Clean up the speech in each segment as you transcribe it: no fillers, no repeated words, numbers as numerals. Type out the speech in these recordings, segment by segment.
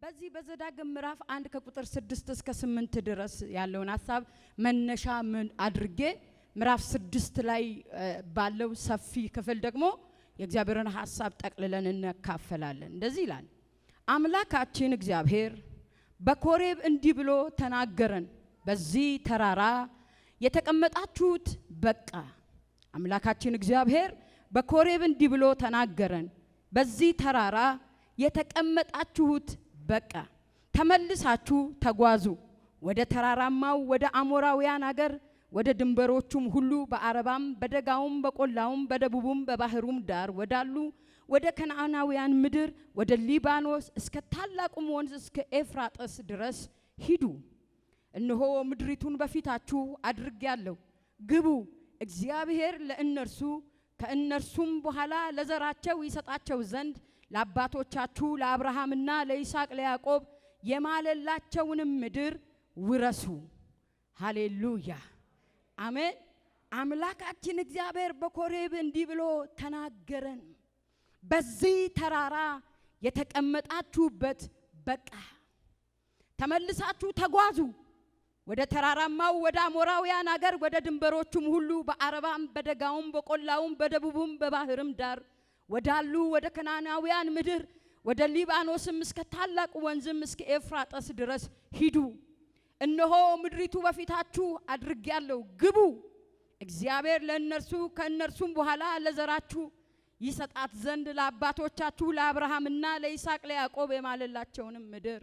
በዚህ በዘዳግም ምዕራፍ 1 ከቁጥር 6 እስከ 8 ድረስ ያለውን ሐሳብ መነሻ ምን አድርጌ ምዕራፍ 6 ላይ ባለው ሰፊ ክፍል ደግሞ የእግዚአብሔርን ሐሳብ ጠቅልለን እንካፈላለን። እንደዚህ ይላል። አምላካችን እግዚአብሔር በኮሬብ እንዲህ ብሎ ተናገረን። በዚህ ተራራ የተቀመጣችሁት በቃ። አምላካችን እግዚአብሔር በኮሬብ እንዲህ ብሎ ተናገረን። በዚህ ተራራ የተቀመጣችሁት በቃ። ተመልሳችሁ ተጓዙ ወደ ተራራማው ወደ አሞራውያን አገር ወደ ድንበሮቹም ሁሉ በአረባም በደጋውም በቆላውም በደቡቡም በባህሩም ዳር ወዳሉ ወደ ከነዓናውያን ምድር ወደ ሊባኖስ እስከ ታላቁም ወንዝ እስከ ኤፍራጥስ ድረስ ሂዱ። እነሆ ምድሪቱን በፊታችሁ አድርጌያለሁ፣ ግቡ። እግዚአብሔር ለእነርሱ ከእነርሱም በኋላ ለዘራቸው ይሰጣቸው ዘንድ ለአባቶቻችሁ ለአብርሃምና ለይስሐቅ ለያዕቆብ የማለላቸውንም ምድር ውረሱ። ሃሌሉያ አሜን። አምላካችን እግዚአብሔር በኮሬብ እንዲህ ብሎ ተናገረን። በዚህ ተራራ የተቀመጣችሁበት በቃ። ተመልሳችሁ ተጓዙ ወደ ተራራማው ወደ አሞራውያን አገር ወደ ድንበሮቹም ሁሉ በአረባም በደጋውም በቆላውም በደቡቡም በባህርም ዳር ወዳሉ ወደ ከነዓናውያን ምድር ወደ ሊባኖስም እስከ ታላቁ ወንዝም እስከ ኤፍራጥስ ድረስ ሂዱ። እነሆ ምድሪቱ በፊታችሁ አድርጌያለሁ፣ ግቡ። እግዚአብሔር ለእነርሱ ከእነርሱም በኋላ ለዘራችሁ ይሰጣት ዘንድ ለአባቶቻችሁ ለአብርሃምና ለይስሐቅ ለያዕቆብ የማለላቸውንም ምድር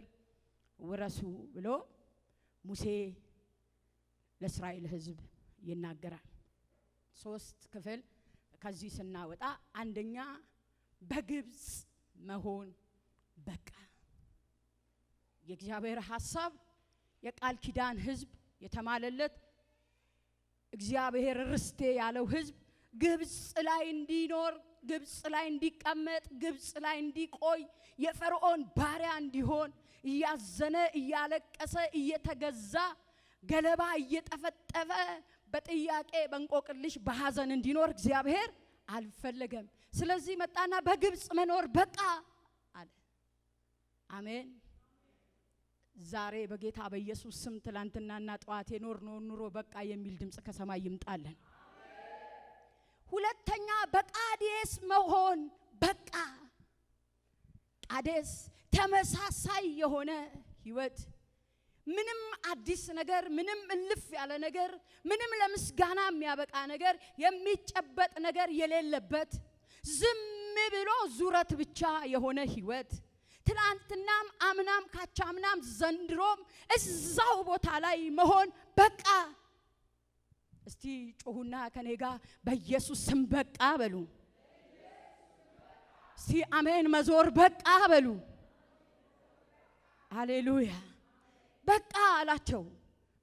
ውረሱ ብሎ ሙሴ ለእስራኤል ሕዝብ ይናገራል። 3 ክፍል ከዚህ ስናወጣ አንደኛ በግብጽ መሆን በቃ። የእግዚአብሔር ሐሳብ የቃል ኪዳን ሕዝብ የተማለለት እግዚአብሔር ርስቴ ያለው ሕዝብ ግብጽ ላይ እንዲኖር፣ ግብጽ ላይ እንዲቀመጥ፣ ግብጽ ላይ እንዲቆይ፣ የፈርዖን ባሪያ እንዲሆን እያዘነ እያለቀሰ እየተገዛ ገለባ እየጠፈጠፈ በጥያቄ በእንቆቅልሽ በሐዘን እንዲኖር እግዚአብሔር አልፈለገም። ስለዚህ መጣና በግብጽ መኖር በቃ አለ። አሜን። ዛሬ በጌታ በኢየሱስ ስም ትላንትናና ጠዋት የኖርነው ኑሮ በቃ የሚል ድምጽ ከሰማይ ይምጣልን። ሁለተኛ በቃዴስ መሆን በቃ። ቃዴስ ተመሳሳይ የሆነ ህይወት፣ ምንም አዲስ ነገር፣ ምንም እልፍ ያለ ነገር፣ ምንም ለምስጋና የሚያበቃ ነገር፣ የሚጨበጥ ነገር የሌለበት ዝም ብሎ ዙረት ብቻ የሆነ ህይወት፣ ትላንትናም አምናም ካቻምናም ዘንድሮም እዛው ቦታ ላይ መሆን በቃ። እስቲ ጮሁና ከኔ ጋር በኢየሱስ ስም በቃ በሉ። እስቲ አሜን መዞር በቃ በሉ። ሃሌሉያ በቃ አላቸው።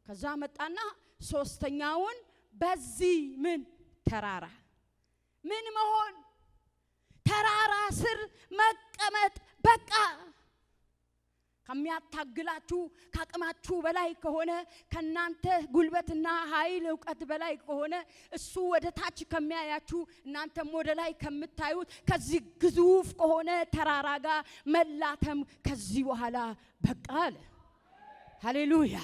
ከዛ መጣና ሶስተኛውን በዚህ ምን ተራራ ምን መሆን፣ ተራራ ስር መቀመጥ በቃ። ከሚያታግላችሁ ከአቅማችሁ በላይ ከሆነ፣ ከናንተ ጉልበትና ኃይል ዕውቀት በላይ ከሆነ፣ እሱ ወደ ታች ከሚያያችሁ እናንተም ወደ ላይ ከምታዩት ከዚህ ግዙፍ ከሆነ ተራራ ጋር መላተም ከዚህ በኋላ በቃ አለ። ሃሌሉያ።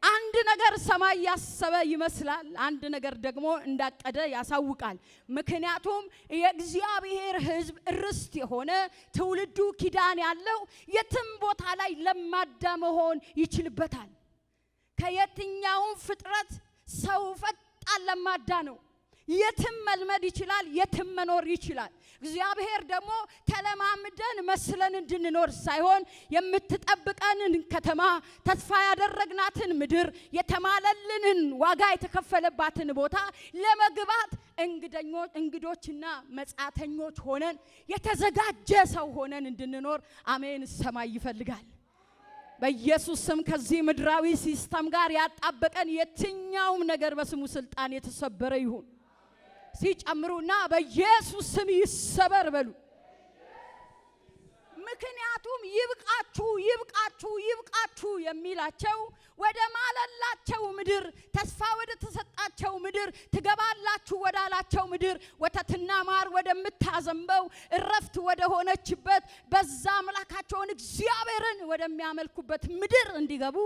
አንድ ነገር ሰማይ ያሰበ ይመስላል፣ አንድ ነገር ደግሞ እንዳቀደ ያሳውቃል። ምክንያቱም የእግዚአብሔር ሕዝብ ርስት የሆነ ትውልዱ ኪዳን ያለው የትም ቦታ ላይ ለማዳ መሆን ይችልበታል። ከየትኛውም ፍጥረት ሰው ፈጣን ለማዳ ነው። የትም መልመድ ይችላል፣ የትም መኖር ይችላል። እግዚአብሔር ደግሞ ተለማምደን መስለን እንድንኖር ሳይሆን የምትጠብቀንን ከተማ፣ ተስፋ ያደረግናትን ምድር፣ የተማለልንን ዋጋ የተከፈለባትን ቦታ ለመግባት እንግዶችና መጻተኞች ሆነን የተዘጋጀ ሰው ሆነን እንድንኖር አሜን ሰማይ ይፈልጋል። በኢየሱስ ስም ከዚህ ምድራዊ ሲስተም ጋር ያጣበቀን የትኛውም ነገር በስሙ ስልጣን የተሰበረ ይሁን። ሲጨምሩና በኢየሱስ ስም ይሰበር በሉ። ምክንያቱም ይብቃችሁ ይብቃችሁ ይብቃችሁ የሚላቸው ወደ ማለላቸው ምድር፣ ተስፋ ወደ ተሰጣቸው ምድር ትገባላችሁ ወዳላቸው ምድር፣ ወተትና ማር ወደምታዘንበው እረፍት ወደ ሆነችበት በዛ አምላካቸውን እግዚአብሔርን ወደሚያመልኩበት ምድር እንዲገቡ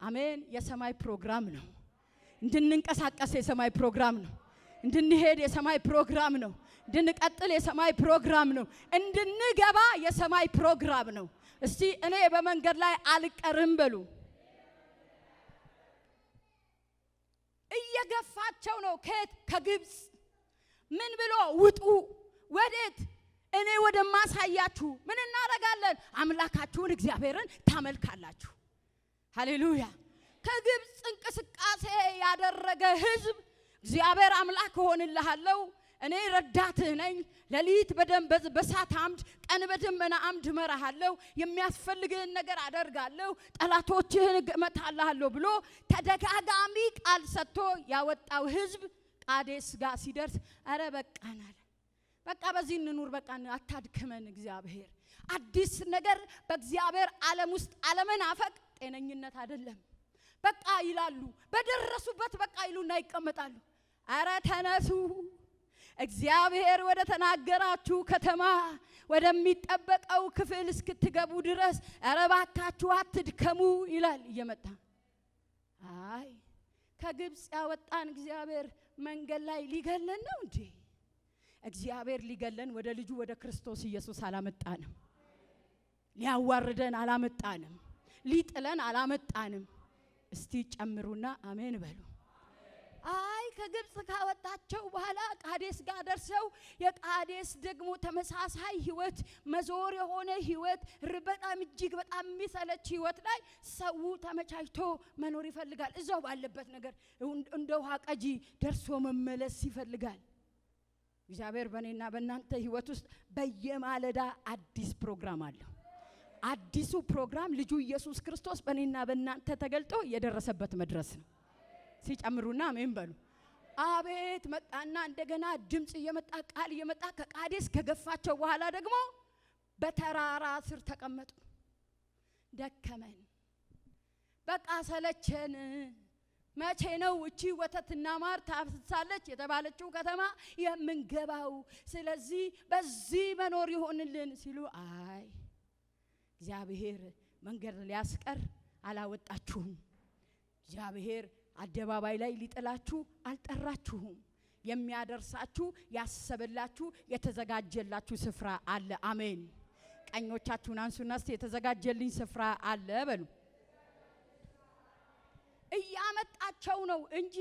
አሜን የሰማይ ፕሮግራም ነው። እንድንንቀሳቀስ የሰማይ ፕሮግራም ነው። እንድንሄድ የሰማይ ፕሮግራም ነው። እንድንቀጥል የሰማይ ፕሮግራም ነው። እንድንገባ የሰማይ ፕሮግራም ነው። እስቲ እኔ በመንገድ ላይ አልቀርም በሉ። እየገፋቸው ነው። ከግብጽ ምን ብሎ ውጡ? ወዴት? እኔ ወደማሳያችሁ ምን እናደርጋለን? አምላካችሁን እግዚአብሔርን ታመልካላችሁ። ሃሌሉያ። ከግብጽ እንቅስቃሴ ያደረገ ህዝብ እግዚአብሔር አምላክ ሆንልሃለሁ፣ እኔ ረዳትህ ነኝ፣ ሌሊት በሳት አምድ ቀን በደመና አምድ መራሃለሁ፣ የሚያስፈልግህን ነገር አደርጋለሁ፣ ጠላቶችህን እመታልሃለሁ ብሎ ተደጋጋሚ ቃል ሰጥቶ ያወጣው ህዝብ ቃዴስ ጋር ሲደርስ አረ በቃን አለ። በቃ በዚህ እንኑር፣ በቃ አታድክመን እግዚአብሔር። አዲስ ነገር በእግዚአብሔር ዓለም ውስጥ አለመናፈቅ ጤነኝነት አይደለም። በቃ ይላሉ፣ በደረሱበት በቃ ይሉና ይቀመጣሉ። አረ ተነሱ፣ እግዚአብሔር ወደ ተናገራችሁ ከተማ ወደሚጠበቀው ክፍል እስክትገቡ ድረስ አረ ባካችሁ አትድከሙ ይላል እየመጣ። አይ ከግብጽ ያወጣን እግዚአብሔር መንገድ ላይ ሊገለን ነው እንዴ? እግዚአብሔር ሊገለን ወደ ልጁ ወደ ክርስቶስ ኢየሱስ አላመጣንም። ሊያዋርደን አላመጣንም። ሊጥለን አላመጣንም። እስቲ ጨምሩና አሜን በሉ። አይ ከግብጽ ካወጣቸው በኋላ ቃዴስ ጋር ደርሰው የቃዴስ ደግሞ ተመሳሳይ ህይወት መዞር የሆነ ህይወት በጣም እጅግ በጣም የሚሰለች ህይወት ላይ ሰው ተመቻችቶ መኖር ይፈልጋል። እዛው ባለበት ነገር እንደ ውሃ ቀጂ ደርሶ መመለስ ይፈልጋል። እግዚአብሔር በእኔና በእናንተ ህይወት ውስጥ በየማለዳ አዲስ ፕሮግራም አለው። አዲሱ ፕሮግራም ልጁ ኢየሱስ ክርስቶስ በእኔና በእናንተ ተገልጦ የደረሰበት መድረስ ነው። ሲጨምሩና አሜን በሉ። አቤት መጣና እንደገና ድምጽ እየመጣ ቃል እየመጣ ከቃዴስ ከገፋቸው በኋላ ደግሞ በተራራ ስር ተቀመጡ። ደከመን፣ በቃ ሰለቸን። መቼ ነው እቺ ወተትና ማር ታፍሳለች የተባለችው ከተማ የምንገባው? ስለዚህ በዚህ መኖር ይሆንልን ሲሉ አይ እግዚአብሔር መንገድ ሊያስቀር አላወጣችሁም። እግዚአብሔር አደባባይ ላይ ሊጥላችሁ አልጠራችሁም። የሚያደርሳችሁ ያሰበላችሁ የተዘጋጀላችሁ ስፍራ አለ። አሜን። ቀኞቻችሁን አንሱና እስቲ የተዘጋጀልኝ ስፍራ አለ በሉ። እያመጣቸው ነው እንጂ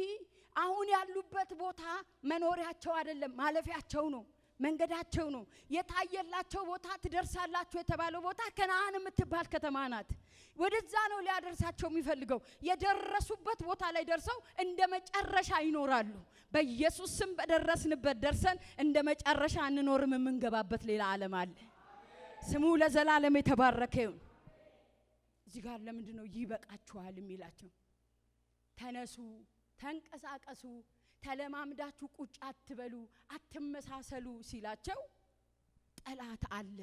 አሁን ያሉበት ቦታ መኖሪያቸው አይደለም፣ ማለፊያቸው ነው፣ መንገዳቸው ነው። የታየላቸው ቦታ ትደርሳላችሁ የተባለው ቦታ ከነዓን የምትባል ከተማ ናት። ወደዛ ነው ሊያደርሳቸው የሚፈልገው። የደረሱበት ቦታ ላይ ደርሰው እንደ መጨረሻ ይኖራሉ። በኢየሱስ ስም በደረስንበት ደርሰን እንደ መጨረሻ እንኖርም። የምንገባበት ሌላ ዓለም አለ። ስሙ ለዘላለም የተባረከ ይሁን። እዚህ ጋር ለምንድን ነው ይበቃችኋል የሚላቸው? ተነሱ፣ ተንቀሳቀሱ፣ ተለማምዳችሁ ቁጭ አትበሉ፣ አትመሳሰሉ ሲላቸው ጠላት አለ፣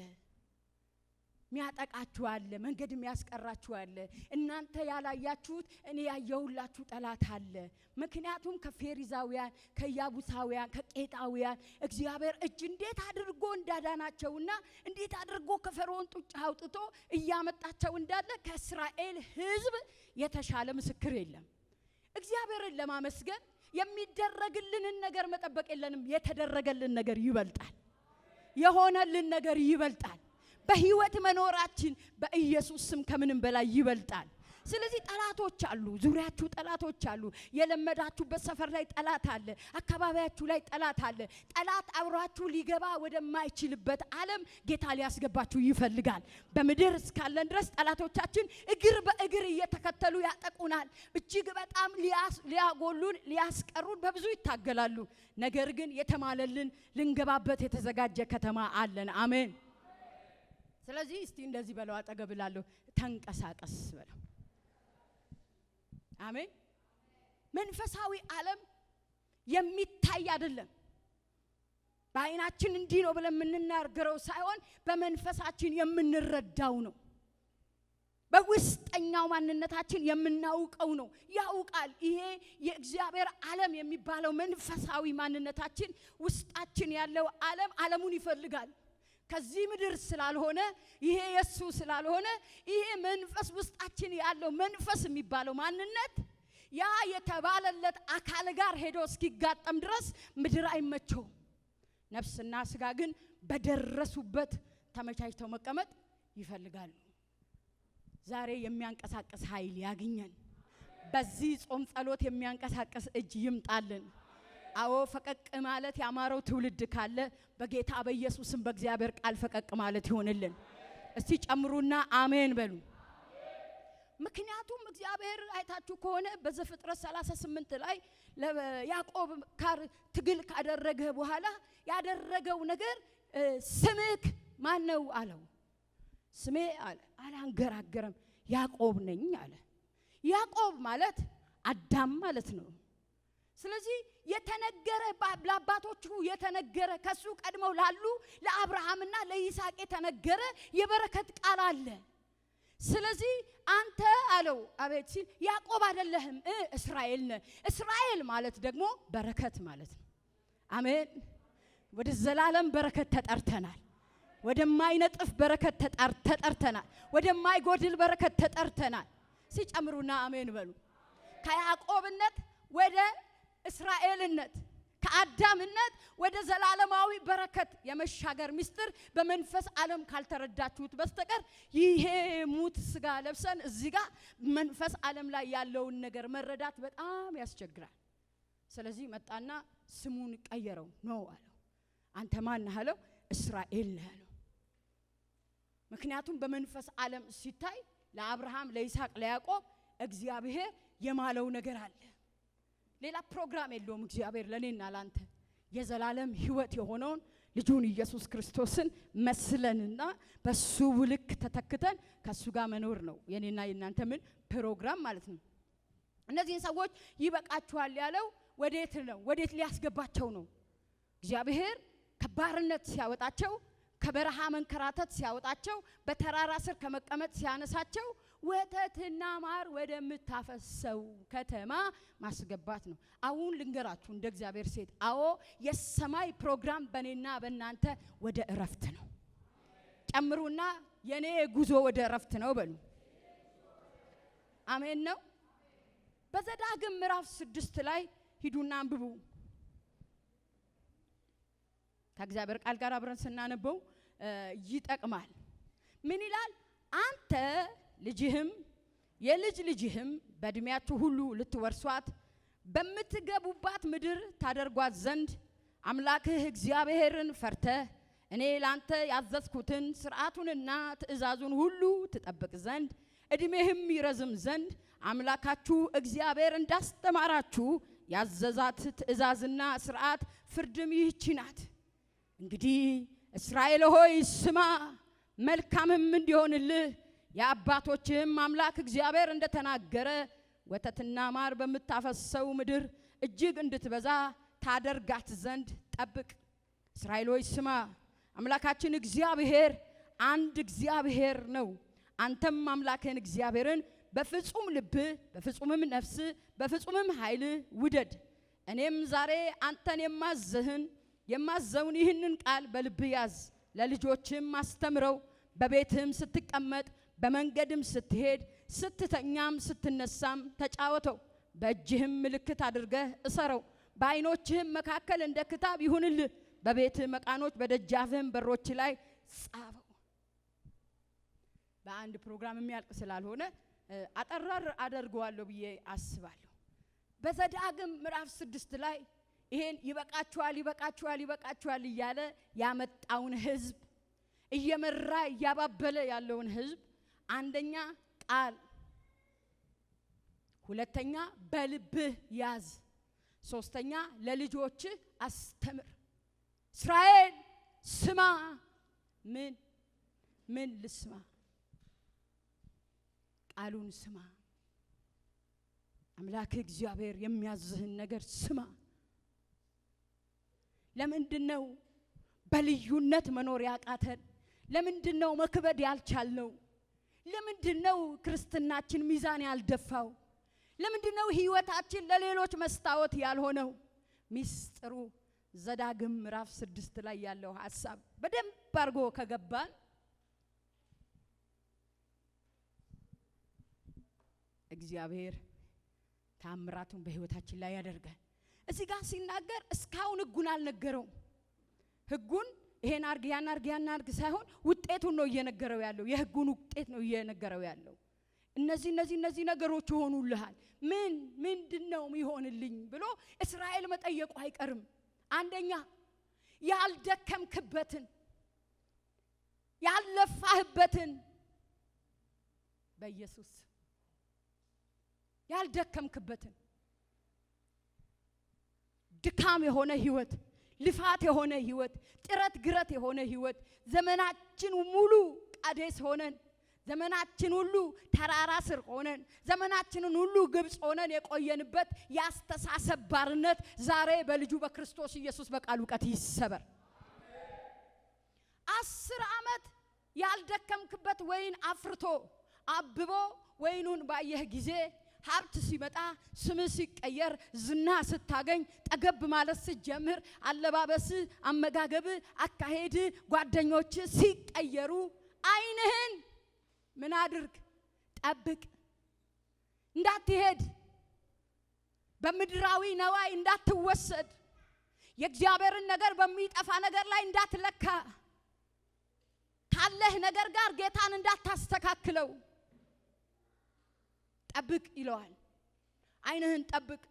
ሚያጠቃችሁ አለ፣ መንገድ የሚያስቀራችሁ አለ። እናንተ ያላያችሁት እኔ ያየሁላችሁ ጠላት አለ። ምክንያቱም ከፌሪዛውያን፣ ከያቡሳውያን፣ ከቄጣውያን እግዚአብሔር እጅ እንዴት አድርጎ እንዳዳናቸውና እንዴት አድርጎ ከፈርዖን ጡጫ አውጥቶ እያመጣቸው እንዳለ ከእስራኤል ሕዝብ የተሻለ ምስክር የለም። እግዚአብሔርን ለማመስገን የሚደረግልንን ነገር መጠበቅ የለንም። የተደረገልን ነገር ይበልጣል። የሆነልን ነገር ይበልጣል። በህይወት መኖራችን በኢየሱስ ስም ከምንም በላይ ይበልጣል። ስለዚህ ጠላቶች አሉ፣ ዙሪያችሁ ጠላቶች አሉ። የለመዳችሁበት ሰፈር ላይ ጠላት አለ፣ አካባቢያችሁ ላይ ጠላት አለ። ጠላት አብራችሁ ሊገባ ወደማይችልበት ዓለም ጌታ ሊያስገባችሁ ይፈልጋል። በምድር እስካለን ድረስ ጠላቶቻችን እግር በእግር እየተከተሉ ያጠቁናል። እጅግ በጣም ሊያጎሉን ሊያስቀሩን በብዙ ይታገላሉ። ነገር ግን የተማለልን ልንገባበት የተዘጋጀ ከተማ አለን። አሜን። ስለዚህ እስቲ እንደዚህ በለው፣ አጠገብላለሁ፣ ተንቀሳቀስ በለው። አሜን። መንፈሳዊ ዓለም የሚታይ አይደለም። በአይናችን እንዲህ ነው ብለን የምንናገረው ሳይሆን በመንፈሳችን የምንረዳው ነው። በውስጠኛው ማንነታችን የምናውቀው ነው። ያውቃል። ይሄ የእግዚአብሔር ዓለም የሚባለው መንፈሳዊ ማንነታችን ውስጣችን ያለው ዓለሙን ይፈልጋል። ከዚህ ምድር ስላልሆነ ይሄ የሱ ስላልሆነ ይሄ መንፈስ ውስጣችን ያለው መንፈስ የሚባለው ማንነት ያ የተባለለት አካል ጋር ሄዶ እስኪጋጠም ድረስ ምድር አይመቸውም። ነፍስና ስጋ ግን በደረሱበት ተመቻችተው መቀመጥ ይፈልጋሉ። ዛሬ የሚያንቀሳቅስ ኃይል ያግኘን። በዚህ ጾም ጸሎት የሚያንቀሳቅስ እጅ ይምጣልን። አዎ ፈቀቅ ማለት ያማረው ትውልድ ካለ በጌታ በኢየሱስም በእግዚአብሔር ቃል ፈቀቅ ማለት ይሆንልን። እስቲ ጨምሩና አሜን በሉ። ምክንያቱም እግዚአብሔር አይታችሁ ከሆነ በዘፍጥረት 38 ላይ ለያዕቆብ ጋር ትግል ካደረገ በኋላ ያደረገው ነገር ስምክ ማን ነው አለው። ስሜ አለ አላንገራገረም ያዕቆብ ነኝ አለ። ያዕቆብ ማለት አዳም ማለት ነው። ስለዚህ የተነገረ ለአባቶቹ የተነገረ ከሱ ቀድመው ላሉ ለአብርሃምና ለይስሐቅ የተነገረ የበረከት ቃል አለ። ስለዚህ አንተ አለው አቤት ሲል ያዕቆብ አይደለህም እስራኤል ነህ። እስራኤል ማለት ደግሞ በረከት ማለት ነው። አሜን። ወደ ዘላለም በረከት ተጠርተናል። ወደማይነጥፍ በረከት ተጠርተናል። ወደማይጎድል በረከት ተጠርተናል። ሲጨምሩና አሜን በሉ። ከያዕቆብነት ወደ እስራኤልነት ከአዳምነት ወደ ዘላለማዊ በረከት የመሻገር ምስጢር በመንፈስ ዓለም ካልተረዳችሁት በስተቀር ይሄ ሙት ስጋ ለብሰን እዚህ ጋር መንፈስ ዓለም ላይ ያለውን ነገር መረዳት በጣም ያስቸግራል። ስለዚህ መጣና ስሙን ቀየረው ነው አለው። አንተ ማን ነህ አለው። እስራኤል ነህ አለው። ምክንያቱም በመንፈስ ዓለም ሲታይ ለአብርሃም ለይስሐቅ ለያዕቆብ እግዚአብሔር የማለው ነገር አለ። ሌላ ፕሮግራም የለውም። እግዚአብሔር ለኔና ላንተ የዘላለም ሕይወት የሆነውን ልጁን ኢየሱስ ክርስቶስን መስለንና በሱ ልክ ተተክተን ከሱ ጋር መኖር ነው የኔና የናንተ ምን ፕሮግራም ማለት ነው። እነዚህን ሰዎች ይበቃቸዋል ያለው ወዴት ነው? ወዴት ሊያስገባቸው ነው? እግዚአብሔር ከባርነት ሲያወጣቸው፣ ከበረሃ መንከራተት ሲያወጣቸው፣ በተራራ ስር ከመቀመጥ ሲያነሳቸው ወተትና ማር ወደምታፈሰው ከተማ ማስገባት ነው። አሁን ልንገራችሁ እንደ እግዚአብሔር ሴት፣ አዎ የሰማይ ፕሮግራም በኔና በእናንተ ወደ እረፍት ነው። ጨምሩና የኔ ጉዞ ወደ እረፍት ነው በሉ። አሜን ነው። በዘዳግም ምዕራፍ 6 ላይ ሂዱና አንብቡ። ከእግዚአብሔር ቃል ጋር አብረን ስናነበው ይጠቅማል። ምን ይላል? አንተ ልጅህም የልጅ ልጅህም በእድሜያችሁ ሁሉ ልትወርሷት በምትገቡባት ምድር ታደርጓት ዘንድ አምላክህ እግዚአብሔርን ፈርተህ እኔ ላንተ ያዘዝኩትን ሥርዓቱንና ትእዛዙን ሁሉ ትጠብቅ ዘንድ እድሜህም ይረዝም ዘንድ አምላካችሁ እግዚአብሔር እንዳስተማራችሁ ያዘዛት ትእዛዝና ሥርዓት ፍርድም ይህች ናት። እንግዲህ እስራኤል ሆይ ስማ፣ መልካምም እንዲሆንልህ የአባቶችህም አምላክ እግዚአብሔር እንደተናገረ ወተትና ማር በምታፈሰው ምድር እጅግ እንድትበዛ ታደርጋት ዘንድ ጠብቅ። እስራኤል ሆይ ስማ፣ አምላካችን እግዚአብሔር አንድ እግዚአብሔር ነው። አንተም አምላክህን እግዚአብሔርን በፍጹም ልብህ፣ በፍጹምም ነፍስህ፣ በፍጹምም ኃይልህ ውደድ። እኔም ዛሬ አንተን የማዘውን ይህንን ቃል በልብህ ያዝ፣ ለልጆችም አስተምረው። በቤትህም ስትቀመጥ፣ በመንገድም ስትሄድ፣ ስትተኛም ስትነሳም ተጫወተው። በእጅህም ምልክት አድርገህ እሰረው። በዓይኖችህም መካከል እንደ ክታብ ይሁንልህ። በቤትህ መቃኖች በደጃፍህም በሮች ላይ ጻፈው። በአንድ ፕሮግራም የሚያልቅ ስላልሆነ አጠራር አደርገዋለሁ ብዬ አስባለሁ። በዘዳግም ምዕራፍ 6 ላይ ይሄን ይበቃችኋል እያለ ያመጣውን ህዝብ እየመራ እያባበለ ያለውን ህዝብ አንደኛ ቃል፣ ሁለተኛ በልብህ ያዝ፣ ሶስተኛ ለልጆችህ አስተምር። እስራኤል ስማ። ምን ልስማ? ቃሉን ስማ። አምላክህ እግዚአብሔር የሚያዝህን ነገር ስማ። ለምንድነው በልዩነት መኖር ያቃተን? ለምንድነው መክበድ ያልቻልነው? ለምንድነው ክርስትናችን ሚዛን ያልደፋው? ለምንድነው ህይወታችን ለሌሎች መስታወት ያልሆነው? ሚስጥሩ ዘዳግም ምዕራፍ 6 ላይ ያለው ሐሳብ በደንብ አድርጎ ከገባን እግዚአብሔር ታምራቱን በህይወታችን ላይ ያደርጋል። እዚህ ጋር ሲናገር እስካሁን ህጉን አልነገረውም። ህጉን ይሄን አርግ ያን አርግ ሳይሆን ውጤቱን ነው እየነገረው ያለው። የህጉን ውጤት ነው እየነገረው ያለው። እነዚህ ነገሮች ሆኑልሃል፣ ምንድነው የሚሆንልኝ ብሎ እስራኤል መጠየቁ አይቀርም። አንደኛ ያልደከምክበትን ያልለፋህበትን በኢየሱስ ያልደከምክበትን ድካም የሆነ ህይወት፣ ልፋት የሆነ ህይወት፣ ጥረት ግረት የሆነ ህይወት፣ ዘመናችን ሙሉ ቃዴስ ሆነን፣ ዘመናችን ሁሉ ተራራ ስር ሆነን፣ ዘመናችንን ሁሉ ግብጽ ሆነን የቆየንበት ያስተሳሰብ ባርነት ዛሬ በልጁ በክርስቶስ ኢየሱስ በቃሉ ዕውቀት ይሰበር። 10 ዓመት ያልደከምክበት ወይን አፍርቶ አብቦ ወይኑን ባየህ ጊዜ ሀብት ሲመጣ ስም ሲቀየር ዝና ስታገኝ ጠገብ ማለት ሲጀምር አለባበስ፣ አመጋገብ፣ አካሄድ፣ ጓደኞች ሲቀየሩ አይንህን ምን አድርግ? ጠብቅ። እንዳትሄድ፣ በምድራዊ ነዋይ እንዳትወሰድ፣ የእግዚአብሔርን ነገር በሚጠፋ ነገር ላይ እንዳትለካ፣ ካለህ ነገር ጋር ጌታን እንዳታስተካክለው ጠብቅ ይለዋል። አይንህን ጠብቅ።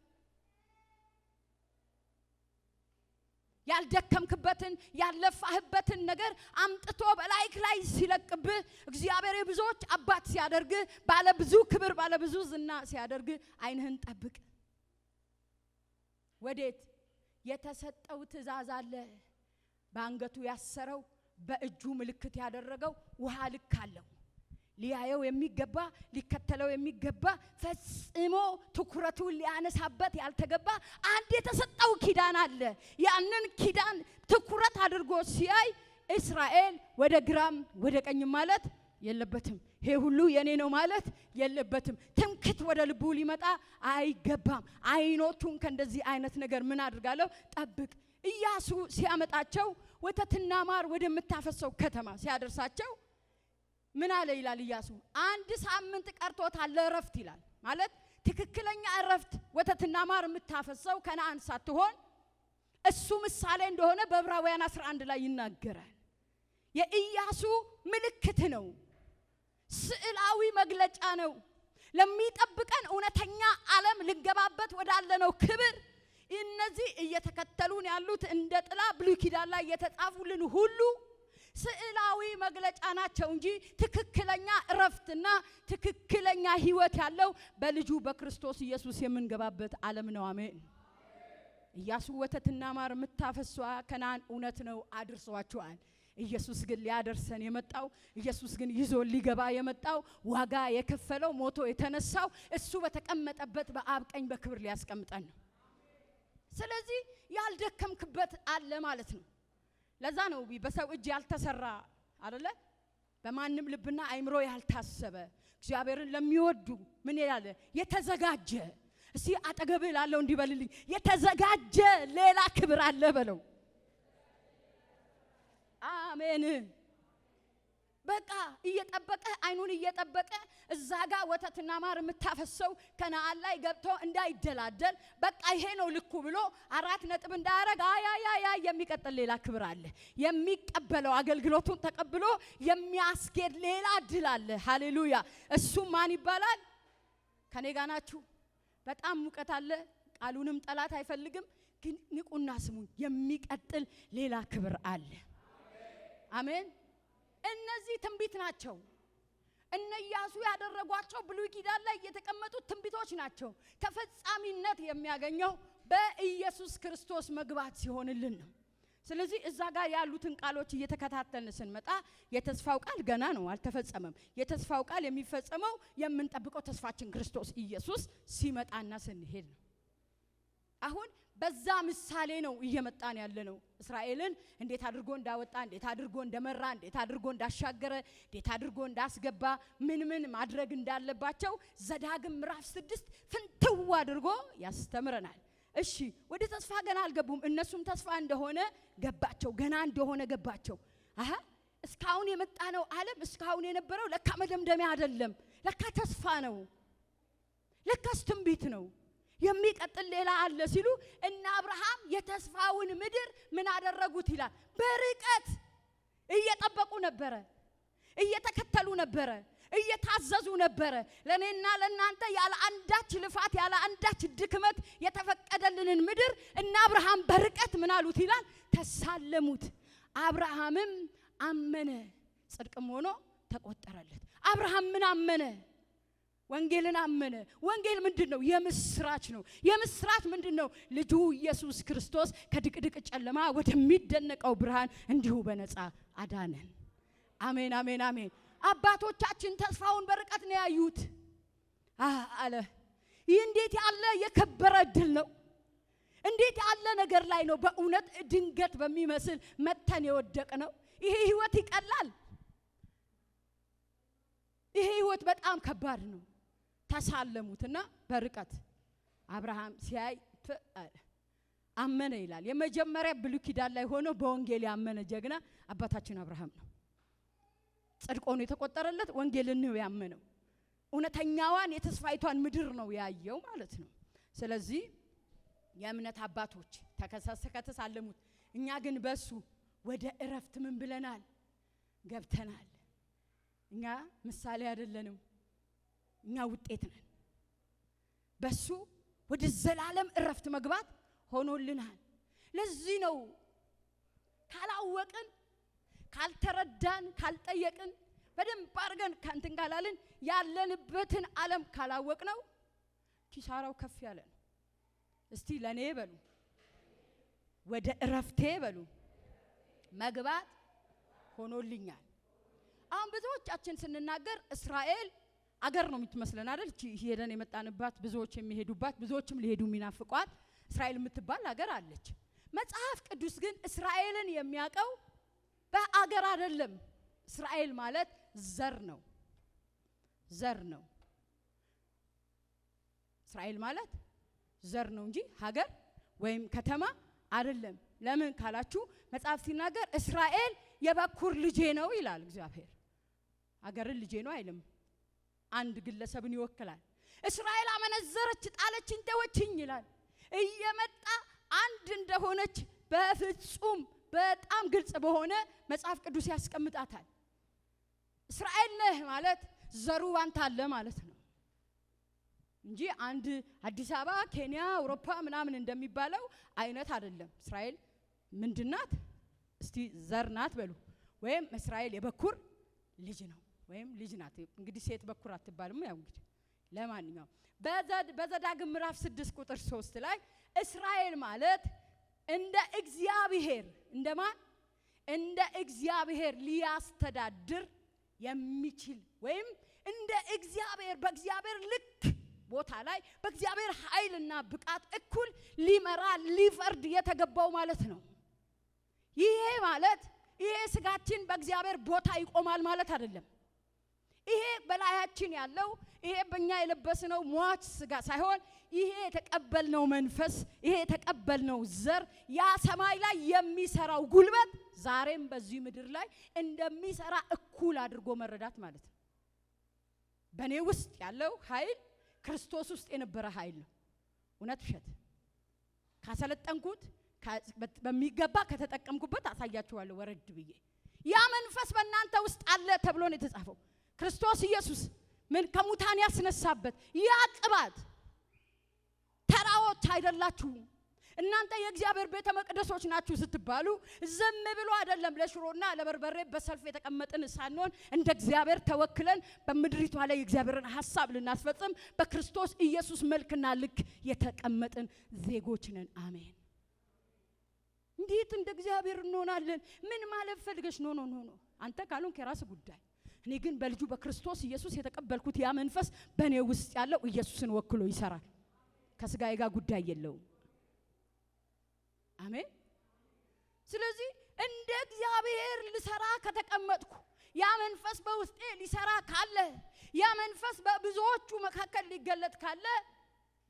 ያልደከምክበትን ያለፋህበትን ነገር አምጥቶ በላይክ ላይ ሲለቅብህ እግዚአብሔር የብዙዎች አባት ሲያደርግ ባለ ብዙ ክብር ባለ ብዙ ዝና ሲያደርግ አይንህን ጠብቅ። ወዴት? የተሰጠው ትእዛዝ አለ። በአንገቱ ያሰረው በእጁ ምልክት ያደረገው ውሃ ልክ አለው። ሊያየው የሚገባ ሊከተለው የሚገባ ፈጽሞ ትኩረቱን ሊያነሳበት ያልተገባ አንድ የተሰጠው ኪዳን አለ። ያንን ኪዳን ትኩረት አድርጎ ሲያይ እስራኤል ወደ ግራም ወደ ቀኝ ማለት የለበትም። ይሄ ሁሉ የኔ ነው ማለት የለበትም። ትምክት ወደ ልቡ ሊመጣ አይገባም። አይኖቹን ከእንደዚህ አይነት ነገር ምን አድርጋለሁ? ጠብቅ። ኢያሱ ሲያመጣቸው ወተትና ማር ወደምታፈሰው ከተማ ሲያደርሳቸው ምን አለ ይላል ኢያሱ? 1 ሳምንት ቀርቶታል ለእረፍት ይላል። ማለት ትክክለኛ እረፍት ወተትና ማር የምታፈሰው ከነዓን ሳትሆን እሱ ምሳሌ እንደሆነ በዕብራውያን 11 ላይ ይናገራል። የኢያሱ ምልክት ነው፣ ስዕላዊ መግለጫ ነው። ለሚጠብቀን እውነተኛ ዓለም ልንገባበት ወዳለነው ክብር እነዚህ እየተከተሉን ያሉት እንደ ጥላ ብሉይ ኪዳን ላይ የተጻፉልን ሁሉ ስዕላዊ መግለጫ ናቸው እንጂ ትክክለኛ እረፍትና ትክክለኛ ህይወት ያለው በልጁ በክርስቶስ ኢየሱስ የምንገባበት ዓለም ነው። አሜን። ኢያሱ ወተትና ማር የምታፈሷ ከነዓን እውነት ነው አድርሷቸዋል። ኢየሱስ ግን ሊያደርሰን የመጣው ኢየሱስ ግን ይዞ ሊገባ የመጣው ዋጋ የከፈለው ሞቶ የተነሳው እሱ በተቀመጠበት በአብ ቀኝ በክብር ሊያስቀምጠን ነው። ስለዚህ ያልደከምክበት አለ ማለት ነው። ለዛ ነው በሰው እጅ ያልተሰራ አይደለ? በማንም ልብና አይምሮ ያልታሰበ እግዚአብሔርን ለሚወዱ ምን ይላል? የተዘጋጀ። እስቲ አጠገብህ ላለው እንዲበልልኝ የተዘጋጀ ሌላ ክብር አለ በለው። አሜን። በቃ እየጠበቀ አይኑን እየጠበቀ እዛ ጋር ወተትና ማር የምታፈሰው ከነዓን ላይ ገብቶ እንዳይደላደል በቃ ይሄ ነው ልኩ ብሎ 4 ነጥብ እንዳያረግ አያ የሚቀጥል ሌላ ክብር አለ። የሚቀበለው አገልግሎቱን ተቀብሎ የሚያስኬድ ሌላ ድል አለ። ሃሌሉያ። እሱ ማን ይባላል? ከኔ ጋር ናችሁ? በጣም ሙቀት አለ። ቃሉንም ጠላት አይፈልግም። ግን ንቁና ስሙን። የሚቀጥል ሌላ ክብር አለ። አሜን። እነዚህ ትንቢት ናቸው። እነ ኢያሱ ያደረጓቸው ብሉይ ኪዳን ላይ የተቀመጡት ትንቢቶች ናቸው። ተፈጻሚነት የሚያገኘው በኢየሱስ ክርስቶስ መግባት ሲሆንልን ነው። ስለዚህ እዛ ጋር ያሉትን ቃሎች እየተከታተልን ስንመጣ የተስፋው ቃል ገና ነው፣ አልተፈጸመም። የተስፋው ቃል የሚፈጸመው የምንጠብቀው ተስፋችን ክርስቶስ ኢየሱስ ሲመጣና ስንሄድ ነው። አሁን በዛ ምሳሌ ነው እየመጣን ያለነው። እስራኤልን እንዴት አድርጎ እንዳወጣ፣ እንዴት አድርጎ እንደመራ፣ እንዴት አድርጎ እንዳሻገረ፣ እንዴት አድርጎ እንዳስገባ፣ ምን ማድረግ እንዳለባቸው ዘዳግም ምዕራፍ 6 ፍንትው አድርጎ ያስተምረናል። እሺ ወደ ተስፋ ገና አልገቡም። እነሱም ተስፋ እንደሆነ ገባቸው፣ ገና እንደሆነ ገባቸው። አሃ እስካሁን የመጣነው ዓለም እስካሁን የነበረው ለካ መደምደሚያ አይደለም፣ ለካ ተስፋ ነው። ለካስ ትንቢት ነው። የሚቀጥል ሌላ አለ ሲሉ እና አብርሃም የተስፋውን ምድር ምን አደረጉት ይላል? በርቀት እየጠበቁ ነበረ፣ እየተከተሉ ነበረ፣ እየታዘዙ ነበረ። ለኔና ለናንተ ያለ አንዳች ልፋት ያለ አንዳች ድክመት የተፈቀደልንን ምድር እና አብርሃም በርቀት ምን አሉት ይላል? ተሳለሙት። አብርሃምም አመነ፣ ጽድቅም ሆኖ ተቆጠረለት። አብርሃም ምን አመነ? ወንጌልን አመነ። ወንጌል ምንድነው? የምስራች ነው። የምስራች ምንድነው? ልጁ ኢየሱስ ክርስቶስ ከድቅድቅ ጨለማ ወደሚደነቀው ብርሃን እንዲሁ በነፃ አዳነን። አሜን አሜን አሜን። አባቶቻችን ተስፋውን በርቀት ነው ያዩት አለ። ይህ እንዴት ያለ የከበረ እድል ነው! እንዴት ያለ ነገር ላይ ነው በእውነት ድንገት በሚመስል መተን የወደቅ ነው። ይሄ ህይወት ይቀላል? ይሄ ህይወት በጣም ከባድ ነው። ተሳለሙትና በርቀት አብርሃም ሲያይ አመነ ይላል። የመጀመሪያ ብሉይ ኪዳን ላይ ሆኖ በወንጌል ያመነ ጀግና አባታችን አብርሃም ነው። ጽድቅ ሆኖ የተቆጠረለት ወንጌልን ነው ያመነው። እውነተኛዋን የተስፋይቷን ምድር ነው ያየው ማለት ነው። ስለዚህ የእምነት አባቶች ከተሳለሙት፣ እኛ ግን በሱ ወደ እረፍት ምን ብለናል? ገብተናል። እኛ ምሳሌ አይደለንም፣ እኛ ውጤት ነን። በሱ ወደ ዘላለም እረፍት መግባት ሆኖልናል። ለዚህ ነው ካላወቅን፣ ካልተረዳን፣ ካልጠየቅን፣ በደንብ አድርገን ካንተን ካላልን ያለንበትን ዓለም ካላወቅነው ኪሳራው ከፍ ያለ ነው። እስቲ ለኔ በሉ ወደ እረፍቴ በሉ መግባት ሆኖልኛል። አሁን ብዙዎቻችን ስንናገር እስራኤል አገር ነው የምትመስለን አይደል? ሄደን የመጣንባት ብዙዎች የሚሄዱባት ብዙዎችም ሊሄዱ የሚናፍቋት እስራኤል የምትባል አገር አለች። መጽሐፍ ቅዱስ ግን እስራኤልን የሚያቀው በአገር አይደለም። እስራኤል ማለት ዘር ነው። ዘር ነው። እስራኤል ማለት ዘር ነው እንጂ ሀገር ወይም ከተማ አይደለም። ለምን ካላችሁ መጽሐፍ ሲናገር እስራኤል የበኩር ልጄ ነው ይላል እግዚአብሔር። ሀገርን ልጄ ነው አይልም። አንድ ግለሰብን ይወክላል። እስራኤል አመነዘረች፣ ጣለችኝ፣ ተወችኝ ይላል። እየመጣ አንድ እንደሆነች በፍጹም በጣም ግልጽ በሆነ መጽሐፍ ቅዱስ ያስቀምጣታል። እስራኤል ነህ ማለት ዘሩ ባንተ አለ ማለት ነው እንጂ አንድ አዲስ አበባ፣ ኬንያ፣ አውሮፓ ምናምን እንደሚባለው አይነት አይደለም። እስራኤል ምንድናት? እስቲ ዘር ናት በሉ። ወይም እስራኤል የበኩር ልጅ ነው ወይም ልጅ ናት። እንግዲህ ሴት በኩር አትባልም። ያው እንግዲህ ለማንኛውም በዘዳግም ምዕራፍ 6 ቁጥር 3 ላይ እስራኤል ማለት እንደ እግዚአብሔር እንደማን እንደ እግዚአብሔር ሊያስተዳድር የሚችል ወይም እንደ እግዚአብሔር በእግዚአብሔር ልክ ቦታ ላይ በእግዚአብሔር ኃይልና ብቃት እኩል ሊመራ ሊፈርድ የተገባው ማለት ነው። ይሄ ማለት ይሄ ስጋችን በእግዚአብሔር ቦታ ይቆማል ማለት አይደለም። ይሄ በላያችን ያለው ይሄ በእኛ የለበስነው ሟች ስጋ ሳይሆን ይሄ የተቀበልነው መንፈስ፣ ይሄ የተቀበልነው ዘር ያ ሰማይ ላይ የሚሰራው ጉልበት ዛሬም በዚህ ምድር ላይ እንደሚሰራ እኩል አድርጎ መረዳት ማለት ነው። በኔ ውስጥ ያለው ኃይል ክርስቶስ ውስጥ የነበረ ኃይል ነው። እውነት ውሸት ካሰለጠንኩት በሚገባ ከተጠቀምኩበት አሳያችኋለሁ ወረድ ብዬ። ያ መንፈስ በእናንተ ውስጥ አለ ተብሎ ነው የተጻፈው። ክርስቶስ ኢየሱስ ምን ከሙታን ያስነሳበት ያ ቅባት ተራዎች አይደላችሁም። እናንተ የእግዚአብሔር ቤተ መቅደሶች ናችሁ ስትባሉ ዝም ብሎ አይደለም ለሽሮና ለበርበሬ በሰልፍ የተቀመጥን ሳንሆን እንደ እግዚአብሔር ተወክለን በምድሪቷ ላይ የእግዚአብሔርን ሐሳብ ልናስፈጽም በክርስቶስ ኢየሱስ መልክና ልክ የተቀመጥን ዜጎች ነን። አሜን። እንዴት እንደ እግዚአብሔር እንሆናለን? ምን ማለት ፈልገሽ? ኖ አንተ ካሉን ከራስ ጉዳይ። እኔ ግን በልጁ በክርስቶስ ኢየሱስ የተቀበልኩት ያ መንፈስ በእኔ ውስጥ ያለው ኢየሱስን ወክሎ ይሰራል። ከስጋዬ ጋር ጉዳይ የለውም። አሜን። ስለዚህ እንደ እግዚአብሔር ልሰራ ከተቀመጥኩ ያ መንፈስ በውስጤ ሊሰራ ካለ ያ መንፈስ በብዙዎቹ መካከል ሊገለጥ ካለ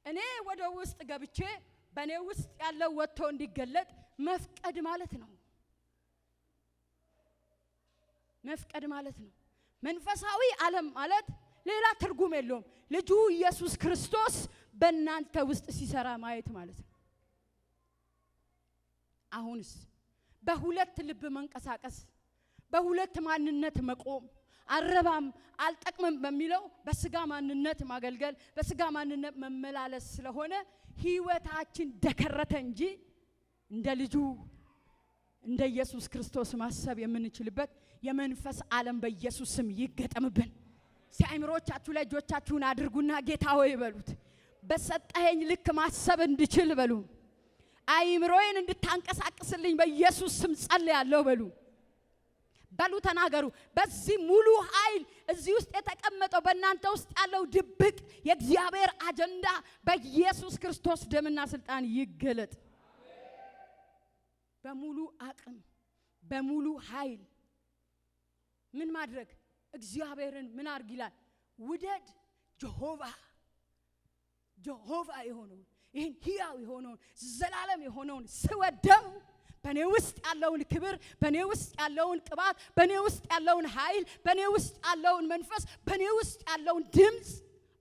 እኔ ወደ ውስጥ ገብቼ በእኔ ውስጥ ያለው ወጥቶ እንዲገለጥ መፍቀድ ማለት ነው። መፍቀድ ማለት ነው። መንፈሳዊ ዓለም ማለት ሌላ ትርጉም የለውም። ልጁ ኢየሱስ ክርስቶስ በእናንተ ውስጥ ሲሰራ ማየት ማለት ነው። አሁንስ በሁለት ልብ መንቀሳቀስ፣ በሁለት ማንነት መቆም፣ አረባም አልጠቅምም በሚለው በስጋ ማንነት ማገልገል፣ በስጋ ማንነት መመላለስ ስለሆነ ህይወታችን ደከረተ እንጂ እንደ ልጁ እንደ ኢየሱስ ክርስቶስ ማሰብ የምንችልበት የመንፈስ ዓለም በኢየሱስ ስም ይገጠምብን። ሲአይምሮቻችሁ ላይ እጆቻችሁን አድርጉና ጌታ ሆይ በሉት፣ በሰጠኸኝ ልክ ማሰብ እንድችል በሉ። አይምሮዬን እንድታንቀሳቅስልኝ በኢየሱስ ስም ጸልያለሁ በሉ። በሉ ተናገሩ። በዚህ ሙሉ ኃይል እዚህ ውስጥ የተቀመጠው በእናንተ ውስጥ ያለው ድብቅ የእግዚአብሔር አጀንዳ በኢየሱስ ክርስቶስ ደምና ስልጣን ይገለጥ። በሙሉ አቅም በሙሉ ኃይል ምን ማድረግ? እግዚአብሔርን ምን አድርግ ይላል? ውደድ። ጀሆቫ የሆነውን ይህን ሕያው የሆነውን ዘላለም የሆነውን ስወደው በኔ ውስጥ ያለውን ክብር፣ በኔ ውስጥ ያለውን ቅባት፣ በኔ ውስጥ ያለውን ኃይል፣ በኔ ውስጥ ያለውን መንፈስ፣ በኔ ውስጥ ያለውን ድምፅ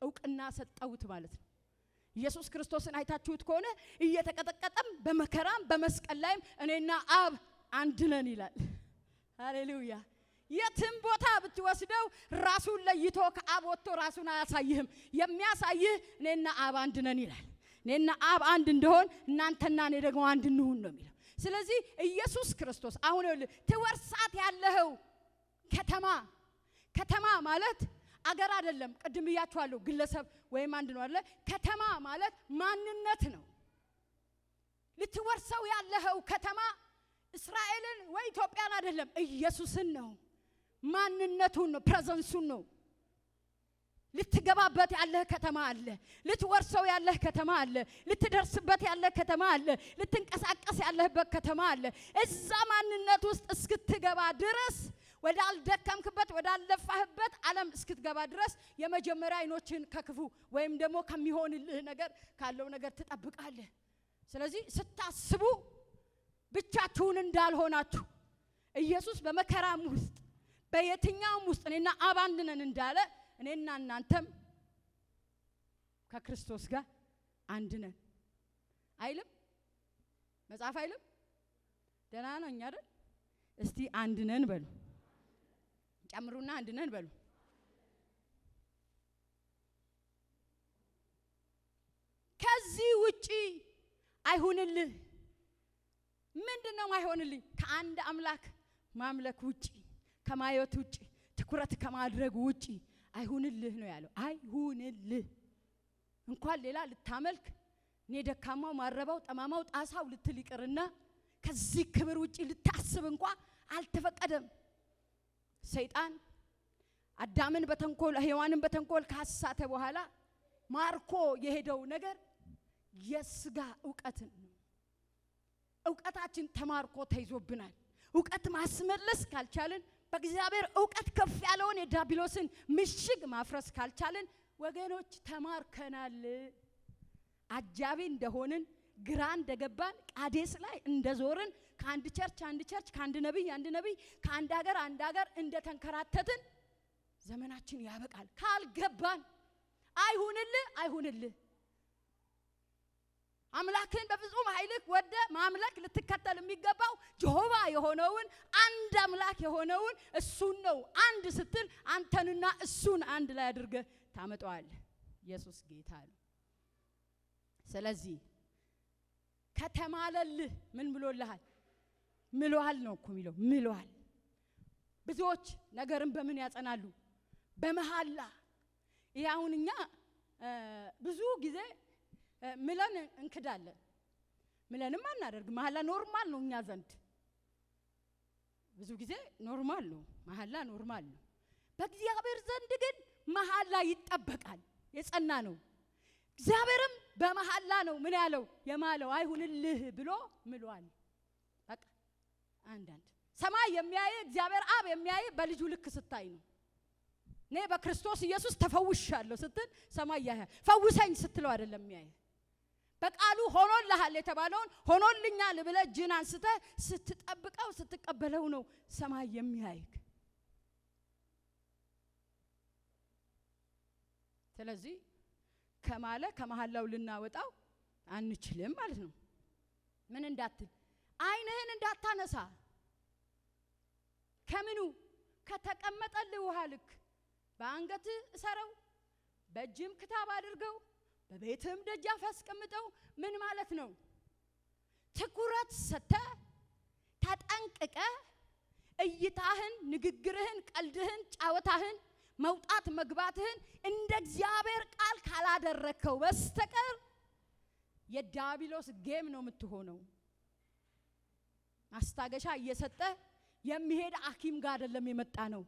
እውቅና ሰጠሁት ማለት ነው። ኢየሱስ ክርስቶስን አይታችሁት ከሆነ እየተቀጠቀጠም በመከራም በመስቀል ላይም እኔና አብ አንድ ነን ይላል። ሃሌሉያ። የትም ቦታ ብትወስደው ራሱን ለይቶ ከአብ ወጥቶ ራሱን አያሳይህም። የሚያሳይህ እኔና አብ አንድ ነን ይላል። እኔና አብ አንድ እንደሆን እናንተና እኔ ደግሞ አንድ እንሁን ነው የሚለው። ስለዚህ ኢየሱስ ክርስቶስ አሁን ትወርሳት ያለኸው ከተማ ማለት አገር አይደለም። ቅድም ብያችኋለሁ፣ ግለሰብ ወይም አንድ ነው አይደለ? ከተማ ማለት ማንነት ነው። ልትወርሰው ያለኸው ከተማ እስራኤልን ወይ ኢትዮጵያን አይደለም፣ ኢየሱስን ነው። ማንነቱን ነው፣ ፕሬዘንሱን ነው። ልትገባበት ያለህ ከተማ አለ፣ ልትወርሰው ያለህ ከተማ አለ፣ ልትደርስበት ያለህ ከተማ አለ፣ ልትንቀሳቀስ ያለህበት ከተማ አለ። እዛ ማንነት ውስጥ እስክትገባ ድረስ ወዳልደከምክበት ወዳልለፋህበት ዓለም እስክትገባ ድረስ የመጀመሪያ አይኖችን ከክፉ ወይም ደግሞ ከሚሆንልህ ነገር ካለው ነገር ትጠብቃለህ። ስለዚህ ስታስቡ ብቻችሁን እንዳልሆናችሁ ኢየሱስ በመከራም ውስጥ በየትኛውም ውስጥ እኔና አብ አንድ ነን እንዳለ እኔና እናንተም ከክርስቶስ ጋር አንድ ነን አይልም? መጽሐፍ አይልም? ደህና ነው እኛ አይደል? እስቲ አንድ ነን በሉ። ጨምሩና አንድ ነን በሉ። ከዚህ ውጪ አይሆንልህ። ምንድነው አይሆንልኝ? ከአንድ አምላክ ማምለክ ውጪ፣ ከማየት ውጪ፣ ትኩረት ከማድረግ ውጪ አይሆንልህ ነው ያለው። አይሆንልህ። እንኳን ሌላ ልታመልክ እኔ ደካማው ማረባው ጠማማው ጣሳው ልትል ይቅርና ከዚህ ክብር ውጪ ልታስብ እንኳን አልተፈቀደም። ሰይጣን አዳምን በተንኮል ሔዋንን በተንኮል ካሳተ በኋላ ማርኮ የሄደው ነገር የስጋ ዕውቀትን ነው። ዕውቀታችን ተማርኮ ተይዞብናል። ዕውቀት ማስመለስ ካልቻልን በእግዚአብሔር ዕውቀት ከፍ ያለውን የዲያብሎስን ምሽግ ማፍረስ ካልቻልን ወገኖች ተማርከናል። አጃቢ እንደሆንን ግራ እንደገባን ቃዴስ ላይ እንደዞርን ከአንድ ቸርች ከአንድ ነብይ ከአንድ ሀገር አንድ ሀገር እንደተንከራተትን ዘመናችን ያበቃል። ካልገባን አይሁንልህ። አምላክን በፍጹም ኃይልህ ወደ ማምለክ ልትከተል የሚገባው ጀሆቫ የሆነውን አንድ አምላክ የሆነውን እሱን ነው። አንድ ስትል አንተንና እሱን አንድ ላይ አድርገህ ታመጣዋለህ። ኢየሱስ ጌታ ነው። ስለዚህ ከተማለልህ ምን ብሎልሃል? ምሏል ነው እኮ የሚለው። ምሏል። ብዙዎች ነገርን በምን ያጸናሉ? በመሐላ። ይሄ አሁን እኛ ብዙ ጊዜ ምለን እንክዳለን። ምለንም አናደርግ። መሐላ ኖርማል ነው እኛ ዘንድ ብዙ ጊዜ ኖርማል ነው። መሐላ ኖርማል ነው። በእግዚአብሔር ዘንድ ግን መሐላ ይጠበቃል፣ የጸና ነው። እግዚአብሔርም በመሐላ ነው ምን ያለው የማለው አይሁንልህ ብሎ ምሏል። በቃ አንዳንድ ሰማይ የሚያይ እግዚአብሔር አብ የሚያይ በልጁ ልክ ስታይ ነው። እኔ በክርስቶስ ኢየሱስ ተፈውሻለሁ ስትል ሰማይ ያያል። ፈውሰኝ ስትለው አይደለም የሚያይ። በቃሉ ሆኖልሃል የተባለውን ሆኖልኛል ብለህ እጅን አንስተህ ስትጠብቀው ስትቀበለው ነው ሰማይ የሚያይክ። ስለዚህ ከማለ ከመሐላው ልናወጣው አንችልም ማለት ነው። ምን እንዳትል አይንህን እንዳታነሳ ከምኑ ከተቀመጠልህ ውሃ ልክ በአንገት እሰረው በእጅም ክታብ አድርገው በቤትም ደጃፍ አስቀምጠው። ምን ማለት ነው? ትኩረት ሰጥተህ ተጠንቅቀህ እይታህን፣ ንግግርህን፣ ቀልድህን፣ ጫወታህን፣ መውጣት መግባትህን እንደ እግዚአብሔር ቃል ካላደረከው በስተቀር የዲያብሎስ ጌም ነው የምትሆነው። ማስታገሻ እየሰጠ የሚሄድ ሐኪም ጋር አይደለም የመጣ ነው።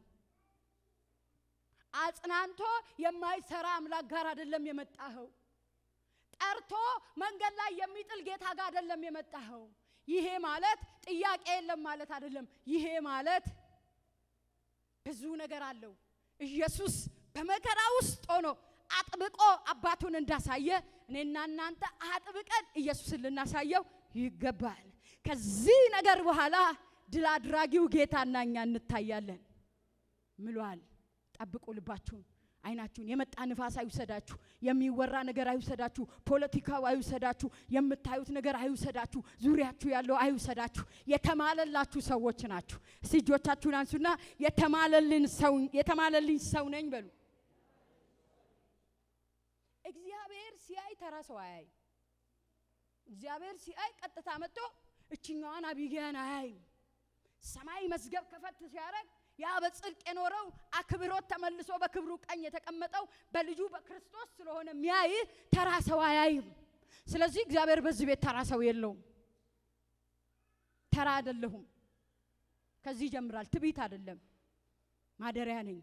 አጽናንቶ የማይሰራ አምላክ ጋር አይደለም የመጣኸው። ጠርቶ መንገድ ላይ የሚጥል ጌታ ጋር አይደለም የመጣኸው። ይሄ ማለት ጥያቄ የለም ማለት አይደለም። ይሄ ማለት ብዙ ነገር አለው። ኢየሱስ በመከራ ውስጥ ሆኖ አጥብቆ አባቱን እንዳሳየ እኔና እናንተ አጥብቀን ኢየሱስን ልናሳየው ይገባል። ከዚህ ነገር በኋላ ድል አድራጊው ጌታና እኛ እንታያለን ምሏል። ጠብቁ ልባችሁን፣ አይናችሁን። የመጣ ንፋስ አይውሰዳችሁ፣ የሚወራ ነገር አይውሰዳችሁ፣ ፖለቲካው አይውሰዳችሁ፣ የምታዩት ነገር አይውሰዳችሁ፣ ዙሪያችሁ ያለው አይውሰዳችሁ። የተማለላችሁ ሰዎች ናችሁ። እስቲ እጆቻችሁን አንሱና የተማለልኝ ሰው ነኝ በሉ። እግዚአብሔር ሲያይ ተራ ሰው አያይ። እግዚአብሔር ሲያይ ቀጥታ መጥቶ እችኛዋን አቢጊያን አያይ። ሰማይ መዝገብ ከፈት ሲያረግ ያ በጽድቅ የኖረው አክብሮት ተመልሶ በክብሩ ቀኝ የተቀመጠው በልጁ በክርስቶስ ስለሆነ ሚያይ ተራ ሰው አያይም። ስለዚህ እግዚአብሔር በዚህ ቤት ተራ ሰው የለውም። ተራ አይደለሁም። ከዚህ ጀምራል። ትቢት አይደለም፣ ማደሪያ ነኝ።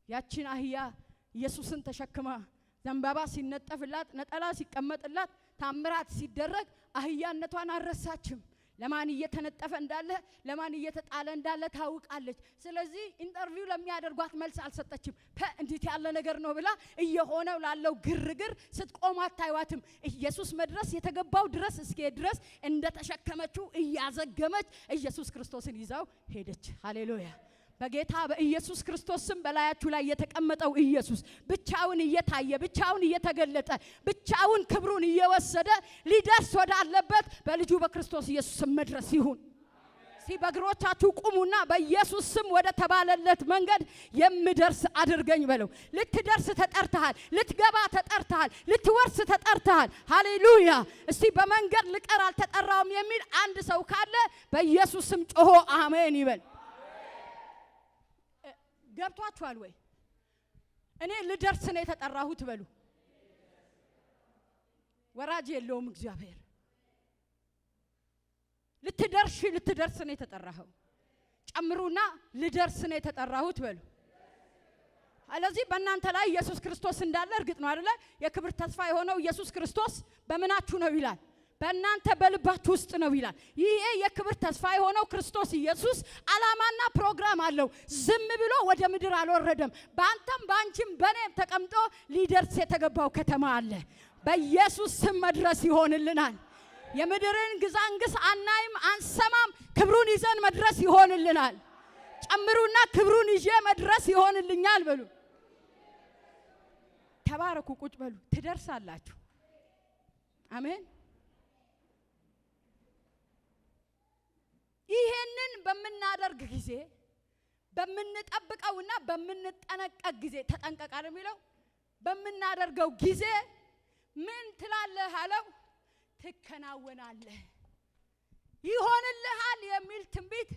ያቺን አህያ ኢየሱስን ተሸክማ ዘንባባ ሲነጠፍላት፣ ነጠላ ሲቀመጥላት፣ ታምራት ሲደረግ አህያነቷን አረሳችም። ለማን እየተነጠፈ እንዳለ ለማን እየተጣለ እንዳለ ታውቃለች። ስለዚህ ኢንተርቪው ለሚያደርጓት መልስ አልሰጠችም። እንዴት ያለ ነገር ነው ብላ እየሆነው ላለው ግርግር ስትቆም አታዩዋትም። ኢየሱስ መድረስ የተገባው ድረስ እስኪሄድ ድረስ እንደተሸከመችው እያዘገመች ኢየሱስ ክርስቶስን ይዛው ሄደች። ሃሌሉያ። በጌታ በኢየሱስ ክርስቶስ ስም በላያችሁ ላይ የተቀመጠው ኢየሱስ ብቻውን እየታየ ብቻውን እየተገለጠ ብቻውን ክብሩን እየወሰደ ሊደርስ ወዳለበት በልጁ በክርስቶስ ኢየሱስ ስም መድረስ ይሁን። በእግሮቻችሁ ቁሙና በኢየሱስ ስም ወደ ተባለለት መንገድ የምደርስ አድርገኝ በለው። ልትደርስ ተጠርተሃል፣ ልትገባ ተጠርተሃል፣ ልትወርስ ተጠርተሃል። ሃሌሉያ። እስቲ በመንገድ ልቀር አልተጠራውም የሚል አንድ ሰው ካለ በኢየሱስ ስም ጮሆ አሜን ይበል። ገብቷችኋል ወይ? እኔ ልደርስ ነው የተጠራሁት በሉ። ወራጅ የለውም እግዚአብሔር። ልትደርስ ነው የተጠራኸው። ጨምሩና ልደርስ ነው የተጠራሁት በሉ። ስለዚህ በእናንተ ላይ ኢየሱስ ክርስቶስ እንዳለ እርግጥ ነው አይደለ? የክብር ተስፋ የሆነው ኢየሱስ ክርስቶስ በመናችሁ ነው ይላል። በእናንተ በልባችሁ ውስጥ ነው ይላል። ይሄ የክብር ተስፋ የሆነው ክርስቶስ ኢየሱስ ዓላማና ፕሮግራም አለው። ዝም ብሎ ወደ ምድር አልወረደም። በአንተም በአንቺም በእኔም ተቀምጦ ሊደርስ የተገባው ከተማ አለ። በኢየሱስ ስም መድረስ ይሆንልናል። የምድርን ግዛንግስ አናይም አንሰማም። ክብሩን ይዘን መድረስ ይሆንልናል። ጨምሩና ክብሩን ይዤ መድረስ ይሆንልኛል በሉ። ተባረኩ። ቁጭ በሉ። ትደርሳላችሁ። አሜን። ይሄንን በመናደርግ ጊዜ በመንጠብቀውና በመንጠነቀቅ ጊዜ ተጠንቀቅ አይደል የሚለው? በመናደርገው ጊዜ ምን ትላለህ አለው? ትከናወናለህ፣ ይሆንልሃል የሚል ትንቢት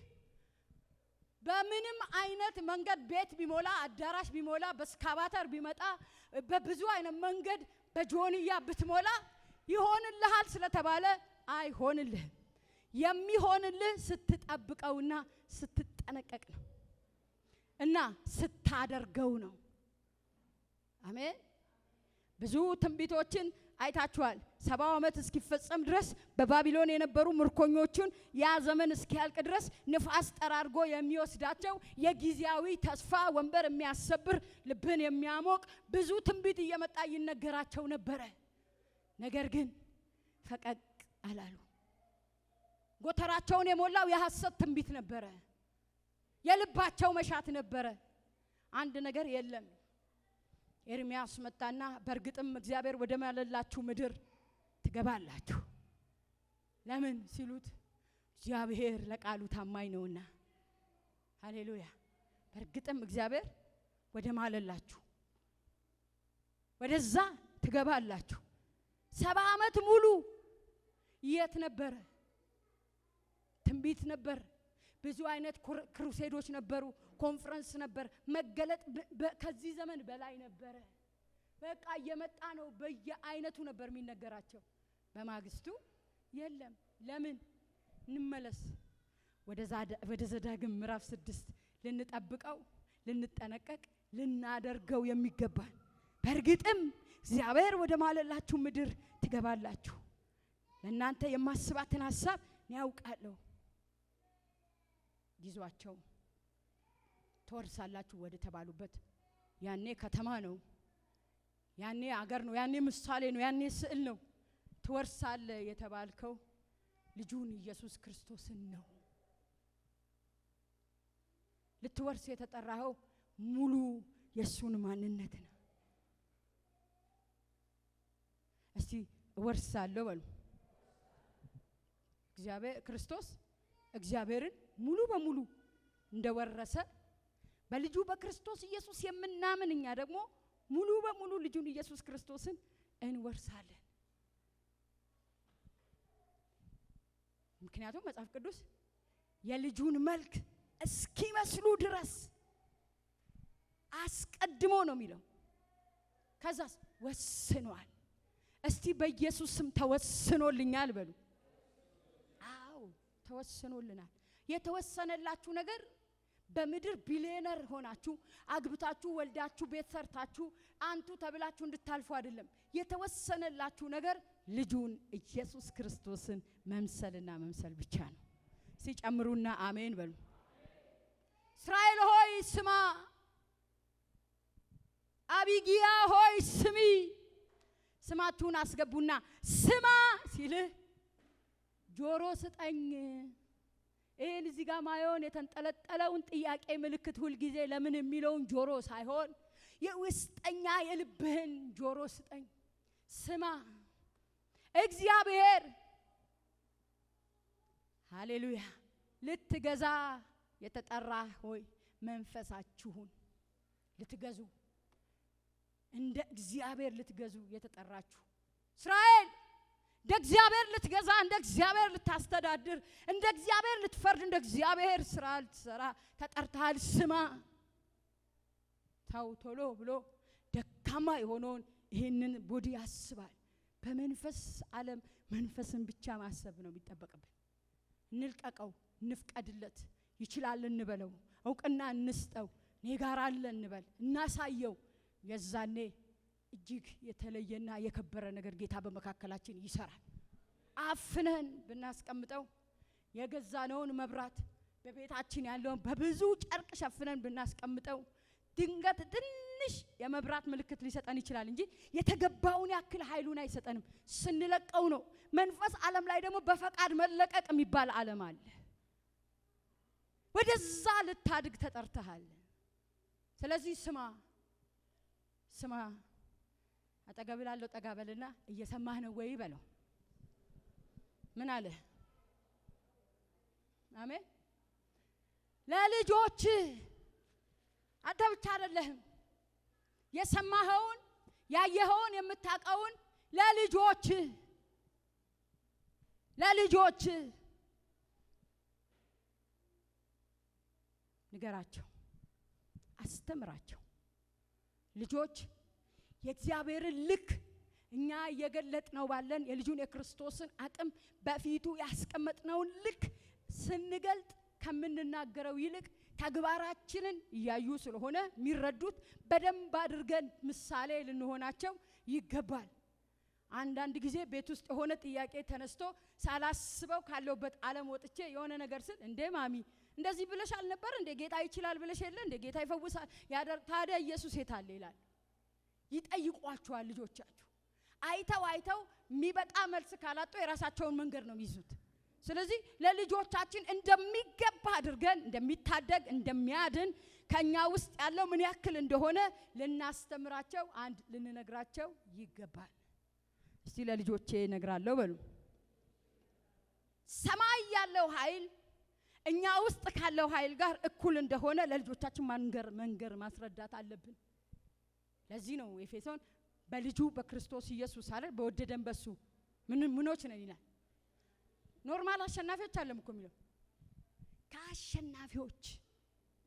በምንም አይነት መንገድ ቤት ቢሞላ አዳራሽ ቢሞላ በስካባተር ቢመጣ በብዙ አይነት መንገድ በጆንያ ብትሞላ ይሆንልሃል ስለተባለ አይሆንልህም። የሚሆንልህ ስትጠብቀውና ስትጠነቀቅ ነው እና ስታደርገው ነው። አሜን። ብዙ ትንቢቶችን አይታችኋል። 70 ዓመት እስኪፈጸም ድረስ በባቢሎን የነበሩ ምርኮኞቹን ያ ዘመን እስኪያልቅ ድረስ ንፋስ ጠራርጎ የሚወስዳቸው የጊዜያዊ ተስፋ ወንበር የሚያሰብር ልብን የሚያሞቅ ብዙ ትንቢት እየመጣ ይነገራቸው ነበረ። ነገር ግን ፈቀቅ አላሉ። ጎተራቸውን የሞላው የሐሰት ትንቢት ነበረ። የልባቸው መሻት ነበረ። አንድ ነገር የለም። ኤርሚያስ መጣና በርግጥም እግዚአብሔር ወደ ማለላችሁ ምድር ትገባላችሁ። ለምን ሲሉት እግዚአብሔር ለቃሉ ታማኝ ነውና። ሃሌሉያ። በርግጥም እግዚአብሔር ወደ ማለላችሁ ወደዛ ትገባላችሁ። 70 ዓመት ሙሉ የት ነበረ? ትንቢት ነበር። ብዙ አይነት ክሩሴዶች ነበሩ። ኮንፈረንስ ነበር። መገለጥ ከዚህ ዘመን በላይ ነበረ። በቃ እየመጣ ነው። በየአይነቱ ነበር የሚነገራቸው። በማግስቱ የለም። ለምን? እንመለስ ወደ ዘዳግም ምዕራፍ 6 ልንጠብቀው፣ ልንጠነቀቅ፣ ልናደርገው የሚገባል። በርግጥም እግዚአብሔር ወደ ማለላችሁ ምድር ትገባላችሁ። ለእናንተ የማስባትን ሐሳብ ያውቃለሁ። ይዟቸው ተወርሳላችሁ ወደ ተባሉበት። ያኔ ከተማ ነው፣ ያኔ አገር ነው፣ ያኔ ምሳሌ ነው፣ ያኔ ስዕል ነው። ተወርሳለ የተባልከው ልጁን ኢየሱስ ክርስቶስን ነው። ልትወርስ የተጠራኸው ሙሉ የሱን ማንነት ነው። እስቲ እወርሳለሁ በሉ። እግዚአብሔር ክርስቶስ እግዚአብሔርን ሙሉ በሙሉ እንደወረሰ በልጁ በክርስቶስ ኢየሱስ የምናምን እኛ ደግሞ ሙሉ በሙሉ ልጁን ኢየሱስ ክርስቶስን እንወርሳለን። ምክንያቱም መጽሐፍ ቅዱስ የልጁን መልክ እስኪመስሉ ድረስ አስቀድሞ ነው የሚለው። ከዛስ ወስኗል። እስቲ በኢየሱስ ስም ተወስኖልኛል በሉ። አዎ ተወስኖልናል። የተወሰነላችሁ ነገር በምድር ቢሊየነር ሆናችሁ አግብታችሁ ወልዳችሁ ቤት ሰርታችሁ አንቱ ተብላችሁ እንድታልፉ አይደለም። የተወሰነላችሁ ነገር ልጁን ኢየሱስ ክርስቶስን መምሰልና መምሰል ብቻ ነው። ሲጨምሩና አሜን በሉ። እስራኤል ሆይ ስማ፣ አቢጊያ ሆይ ስሚ። ስማችሁን አስገቡና ስማ ሲልህ ጆሮ ስጠኝ። ይሄን እዚህ ጋር ማየውን የተንጠለጠለውን ጥያቄ ምልክት ሁል ጊዜ ለምን የሚለውን ጆሮ ሳይሆን የውስጠኛ የልብህን ጆሮ ስጠኝ። ስማ እግዚአብሔር ሃሌሉያ ልትገዛ የተጠራ ሆይ መንፈሳችሁን ልትገዙ እንደ እግዚአብሔር ልትገዙ የተጠራችሁ እስራኤል እንደ እግዚአብሔር ልትገዛ፣ እንደ እግዚአብሔር ልታስተዳድር፣ እንደ እግዚአብሔር ልትፈርድ፣ እንደ እግዚአብሔር ስራ ልትሰራ ተጠርተሃል። ስማ ታው ቶሎ ብሎ ደካማ የሆነውን ይህንን ቦዲ ያስባል። በመንፈስ ዓለም መንፈስን ብቻ ማሰብ ነው የሚጠበቅብን። እንልቀቀው፣ እንፍቀድለት፣ ይችላል እንበለው፣ እውቅና እንስጠው፣ እኔ ጋር አለ እንበል፣ እናሳየው። የዛኔ እጅግ የተለየና የከበረ ነገር ጌታ በመካከላችን ይሰራል። አፍነን ብናስቀምጠው የገዛነውን መብራት በቤታችን ያለውን በብዙ ጨርቅ ሸፍነን ብናስቀምጠው ድንገት ትንሽ የመብራት ምልክት ሊሰጠን ይችላል እንጂ የተገባውን ያክል ኃይሉን አይሰጠንም። ስንለቀው ነው። መንፈስ ዓለም ላይ ደግሞ በፈቃድ መለቀቅ የሚባል ዓለም አለ። ወደዛ ልታድግ ተጠርተሃል። ስለዚህ ስማ ስማ። አጠገብ ላለው ጠጋ በልና እየሰማህ ነው ወይ በለው። ምን አለ? አሜን። ለልጆች አንተ ብቻ አይደለህም የሰማኸውን ያየኸውን የምታውቀውን ለልጆች ንገራቸው፣ አስተምራቸው። ልጆች የእግዚአብሔርን ልክ እኛ እየገለጥነው ባለን የልጁን የክርስቶስን አቅም በፊቱ ያስቀመጥነውን ልክ ስንገልጥ ከምንናገረው ይልቅ ተግባራችንን እያዩ ስለሆነ የሚረዱት በደንብ አድርገን ምሳሌ ልንሆናቸው ይገባል። አንዳንድ ጊዜ ቤት ውስጥ የሆነ ጥያቄ ተነስቶ ሳላስበው ካለውበት ዓለም ወጥቼ የሆነ ነገር ስል እንዴ ማሚ እንደዚህ ብለሽ አልነበር እንዴ? ጌታ ይችላል ብለሽ የለ እንዴ? ጌታ ይፈውሳል ታዲያ ኢየሱስ የታለ ይላል። ይጠይቋቸዋል ልጆቻችሁ። አይተው የሚበቃ መልስ ካላጡ የራሳቸውን መንገድ ነው የሚይዙት። ስለዚህ ለልጆቻችን እንደሚገባ አድርገን እንደሚታደግ እንደሚያድን ከኛ ውስጥ ያለው ምን ያክል እንደሆነ ልናስተምራቸው አንድ ልንነግራቸው ይገባል። እስቲ ለልጆቼ እነግራለሁ በሉ። ሰማይ ያለው ኃይል እኛ ውስጥ ካለው ኃይል ጋር እኩል እንደሆነ ለልጆቻችን መንገር ማስረዳት አለብን። ለዚህ ነው ኤፌሶን በልጁ በክርስቶስ ኢየሱስ አይደል በወደደን በሱ ምኖች ነን ይላል። ኖርማል አሸናፊዎች አይደለም እኮ የሚለው ከአሸናፊዎች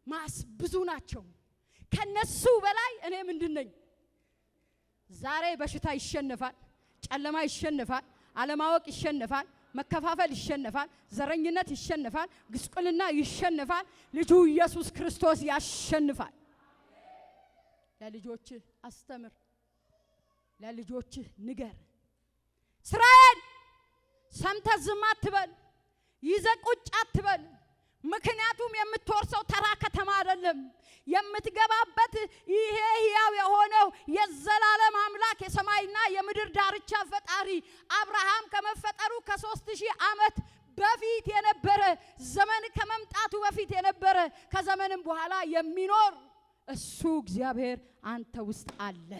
ማስ ብዙ ናቸው። ከነሱ በላይ እኔ ምንድነኝ? ዛሬ በሽታ ይሸነፋል፣ ጨለማ ይሸነፋል፣ አለማወቅ ይሸነፋል፣ መከፋፈል ይሸነፋል፣ ዘረኝነት ይሸነፋል፣ ግስቁልና ይሸነፋል። ልጁ ኢየሱስ ክርስቶስ ያሸንፋል። ለልጆች አስተምር፣ ለልጆች ንገር። እስራኤል ሰምተህ ዝም አትበል፣ ይዘህ ቁጭ አትበል። ምክንያቱም የምትወርሰው ተራ ከተማ አይደለም። የምትገባበት ይሄ ሕያው የሆነው የዘላለም አምላክ የሰማይና የምድር ዳርቻ ፈጣሪ አብርሃም ከመፈጠሩ ከ3000 ዓመት በፊት የነበረ ዘመን ከመምጣቱ በፊት የነበረ ከዘመንም በኋላ የሚኖር እሱ እግዚአብሔር አንተ ውስጥ አለ።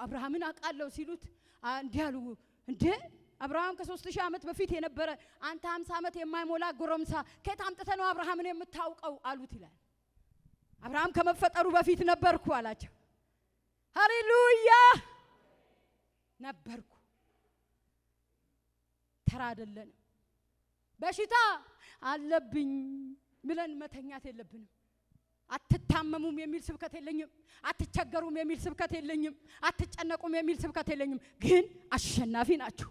አብርሃምን አውቃለሁ ሲሉት እንዲህ አሉ፣ እንዴ አብርሃም ከ3000 ዓመት በፊት የነበረ አንተ 50 ዓመት የማይሞላ ጎረምሳ ከየት አምጥተህ ነው አብርሃምን የምታውቀው አሉት ይላል። አብርሃም ከመፈጠሩ በፊት ነበርኩ አላቸው። ሃሌሉያ ነበርኩ። ተራ አይደለም። በሽታ አለብኝ ብለን መተኛት የለብንም። አትታመሙም የሚል ስብከት የለኝም። አትቸገሩም የሚል ስብከት የለኝም። አትጨነቁም የሚል ስብከት የለኝም። ግን አሸናፊ ናችሁ።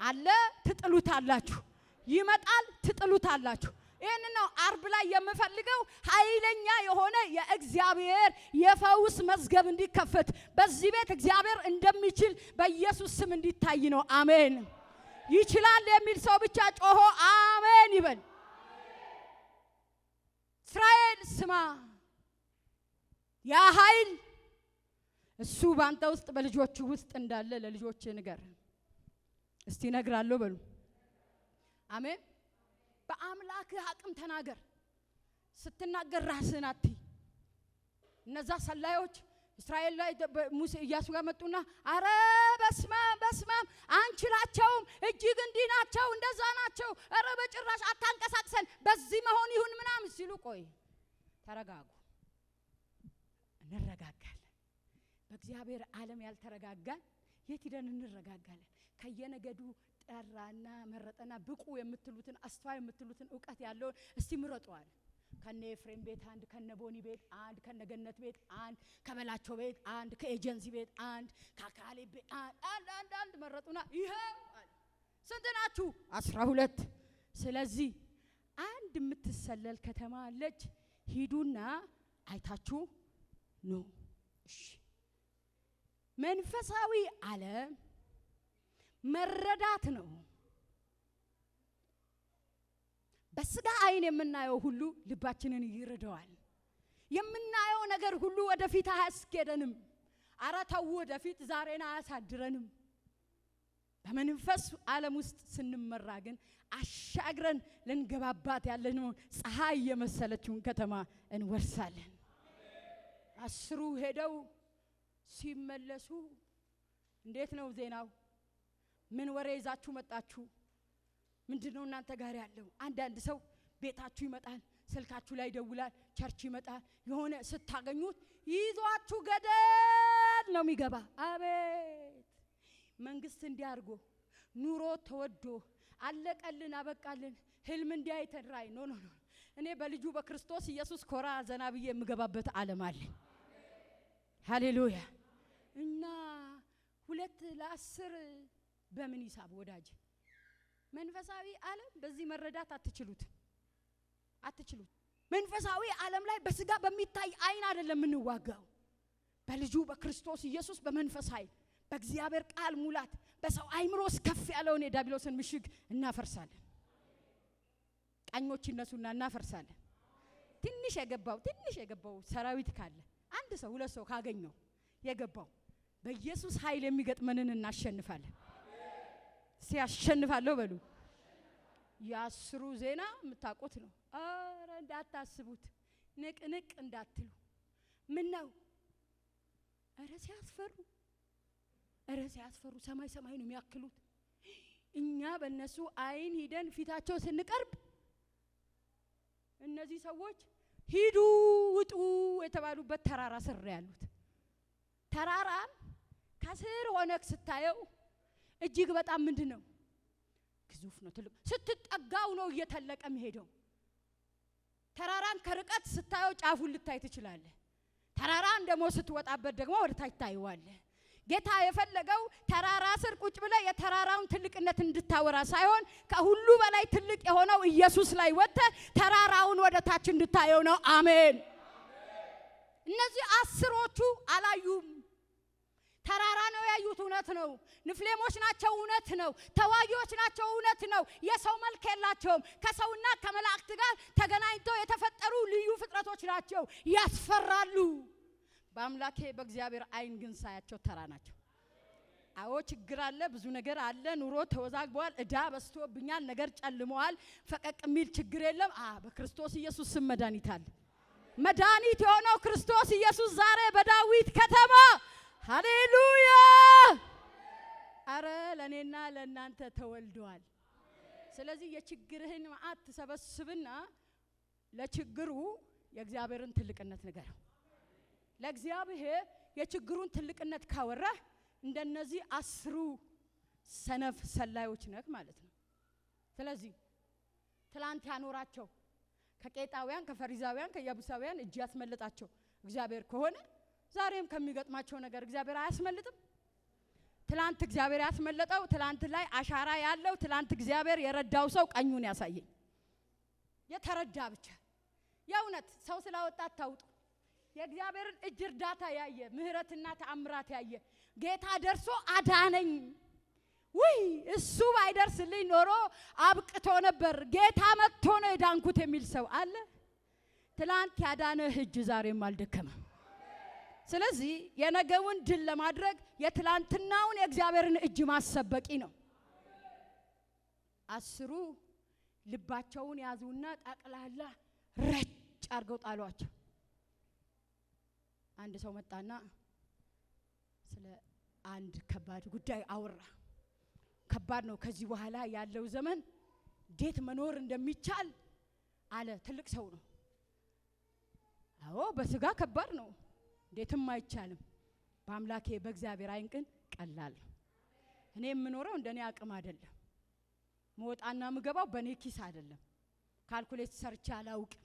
አለ ትጥሉታላችሁ፣ ይመጣል ትጥሉታላችሁ። ይሄን ነው አርብ ላይ የምፈልገው። ኃይለኛ የሆነ የእግዚአብሔር የፈውስ መዝገብ እንዲከፈት በዚህ ቤት እግዚአብሔር እንደሚችል በኢየሱስ ስም እንዲታይ ነው። አሜን። ይችላል የሚል ሰው ብቻ ጮሆ አሜን ይበል። እስራኤል ስማ፣ ያ ኃይል እሱ ባንተ ውስጥ በልጆች ውስጥ እንዳለ ለልጆች ንገር። እስቲ ነግራለሁ በሉ። አሜን። በአምላክህ አቅም ተናገር። ስትናገር ራስህን አትይ። እነዛ ሰላዮች እስራኤል ላይ ሙሴ ኢያሱ ጋር መጡና አረ በስማም አንችላቸውም፣ እጅግ እንዲህ ናቸው እንደዛ ናቸው፣ አረ በጭራሽ አታንቀሳቅሰን፣ በዚህ መሆን ይሁን ምናምን ሲሉ ቆይ ተረጋጉ። እንረጋጋለን። በእግዚአብሔር ዓለም ያልተረጋጋን የት ሄደን እንረጋጋለን? ከየነገዱ ጠራና መረጠና ብቁ የምትሉትን አስተዋይ የምትሉትን ዕውቀት ያለውን እስቲ ምረጡዋል። ከነ ኤፍሬም ቤት አንድ፣ ከነ ቦኒ ቤት አንድ፣ ከነ ገነት ቤት አንድ፣ ከበላቸው ቤት አንድ፣ ከኤጀንሲ ቤት አንድ፣ ከካሌ ቤት አንድ መረጡና ይሄው ስንት ናችሁ? 12። ስለዚህ አንድ የምትሰለል ከተማ አለች፣ ሂዱና አይታችሁ ኑ። እሺ። መንፈሳዊ ዓለም መረዳት ነው። በስጋ አይን የምናየው ሁሉ ልባችንን ይረዳዋል። የምናየው ነገር ሁሉ ወደፊት አያስኬደንም። አረ ተው ወደፊት ዛሬን አያሳድረንም። በመንፈስ ዓለም ውስጥ ስንመራ ግን አሻግረን ልንገባባት ያለነው ፀሐይ የመሰለችውን ከተማ እንወርሳለን። 10 ሄደው ሲመለሱ እንዴት ነው ዜናው? ምን ወሬ ይዛችሁ መጣችሁ? ምንድነው እናንተ ጋር ያለው? አንዳንድ ሰው ቤታችሁ ይመጣል፣ ስልካችሁ ላይ ይደውላል፣ ቸርች ይመጣል። የሆነ ስታገኙት ይዟችሁ ገደል ነው የሚገባ። አቤት መንግስት እንዲያርጎ ኑሮ ተወዶ አለቀልን አበቃልን ህልም እንዲያይተራይ ኖ እኔ በልጁ በክርስቶስ ኢየሱስ ኮራ ዘና ብዬ የምገባበት ዓለም አለ። ሃሌሉያ። እና 2 ለ10 በምን ሂሳብ ወዳጅ? መንፈሳዊ ዓለም በዚህ መረዳት አትችሉት። መንፈሳዊ ዓለም ላይ በስጋ በሚታይ አይን አይደለም እንዋጋው። በልጁ በክርስቶስ ኢየሱስ በመንፈስ ኃይል በእግዚአብሔር ቃል ሙላት በሰው አይምሮ ከፍ ያለውን የዲያብሎስን ምሽግ እናፈርሳለን። ቀኞች ይነሱና እናፈርሳለን። ትንሽ የገባው ሰራዊት ካለ አንድ ሰው 2 ሰው ካገኘው የገባው በኢየሱስ ኃይል የሚገጥመንን እናሸንፋለን። ሲያሸንፋለሁ በሉ። ያስሩ ዜና የምታውቁት ነው። አረ እንዳታስቡት ንቅንቅ እንዳትሉ። ምን ነው አረ ሲያስፈሩ ሰማይ ነው የሚያክሉት። እኛ በእነሱ አይን ሂደን ፊታቸው ስንቀርብ እነዚህ ሰዎች ሂዱ ውጡ የተባሉበት ተራራ ስር ያሉት ተራራን ከስር ሆነክ ስታየው እጅግ በጣም ምንድነው ግዙፍ ነው ትልቅ ስትጠጋው ነው እየተለቀ መሄደው። ተራራን ከርቀት ስታየው ጫፉን ልታይ ትችላለህ። ተራራን ደሞ ስትወጣበት ደግሞ ወደ ታች ታይዋለህ። ጌታ የፈለገው ተራራ ስር ቁጭ ብለ የተራራውን ትልቅነት እንድታወራ ሳይሆን ከሁሉ በላይ ትልቅ የሆነው ኢየሱስ ላይ ወጥተ ተራራውን ወደ ታች እንድታየው ነው። አሜን። እነዚህ አስሮቹ አላዩም። ተራራ ነው ያዩት፣ እውነት ነው። ንፍሌሞች ናቸው፣ እውነት ነው። ተዋጊዎች ናቸው፣ እውነት ነው። የሰው መልክ የላቸውም። ከሰውና ከመላእክት ጋር ተገናኝተው የተፈጠሩ ልዩ ፍጥረቶች ናቸው። ያስፈራሉ። በአምላኬ በእግዚአብሔር አይን ግን ሳያቸው ተራ ናቸው። አዎ ችግር አለ፣ ብዙ ነገር አለ። ኑሮ ተወዛግቧል፣ እዳ በስቶብኛል፣ ነገር ጨልሟል። ፈቀቅ የሚል ችግር የለም። በክርስቶስ ኢየሱስ ስም መድኃኒት አለ። መድኃኒት የሆነው ክርስቶስ ኢየሱስ ዛሬ በዳዊት ከተማ ሃሌሉያ አረ ለኔና ለእናንተ ተወልዷል። ስለዚህ የችግርህን ማአት ተሰበስብና ለችግሩ የእግዚአብሔርን ትልቅነት ንገረው። ለእግዚአብሔር የችግሩን ትልቅነት ካወራ እንደነዚህ አስሩ ሰነፍ ሰላዮች ነክ ማለት ነው። ስለዚህ ትላንት ያኖራቸው ከቄጣውያን ከፈሪዛውያን ከኢየቡሳውያን እጅ ያስመለጣቸው እግዚአብሔር ከሆነ ዛሬም ከሚገጥማቸው ነገር እግዚአብሔር አያስመልጥም? ትላንት እግዚአብሔር ያስመለጠው ትላንት ላይ አሻራ ያለው ትላንት እግዚአብሔር የረዳው ሰው ቀኙን ያሳየኝ። የተረዳ ብቻ የእውነት ሰው ስላወጣት ታውጡ የእግዚአብሔርን እጅ እርዳታ ያየ ምህረትና ተአምራት ያየ ጌታ ደርሶ አዳነኝ ወይ እሱ ባይደርስልኝ ኖሮ አብቅቶ ነበር ጌታ መጥቶ ነው የዳንኩት የሚል ሰው አለ? ትላንት ያዳነህ እጅ ዛሬም አልደከመም። ስለዚህ የነገውን ድል ለማድረግ የትላንትናውን የእግዚአብሔርን እጅ ማሰበቂ ነው። አስሩ ልባቸውን ያዙና ጠቅላላ ረጭ አርገው ጣሏቸው። አንድ ሰው መጣና ስለ አንድ ከባድ ጉዳይ አወራ። ከባድ ነው ከዚህ በኋላ ያለው ዘመን እንዴት መኖር እንደሚቻል አለ። ትልቅ ሰው ነው። አዎ በስጋ ከባድ ነው፣ እንዴትም አይቻልም። በአምላኬ በእግዚአብሔር አይን ግን ቀላል ነው። እኔ የምኖረው እንደኔ አቅም አይደለም። መውጣና ምገባው በኔ ኪስ አይደለም። ካልኩሌት ሰርቻ አላውቅም።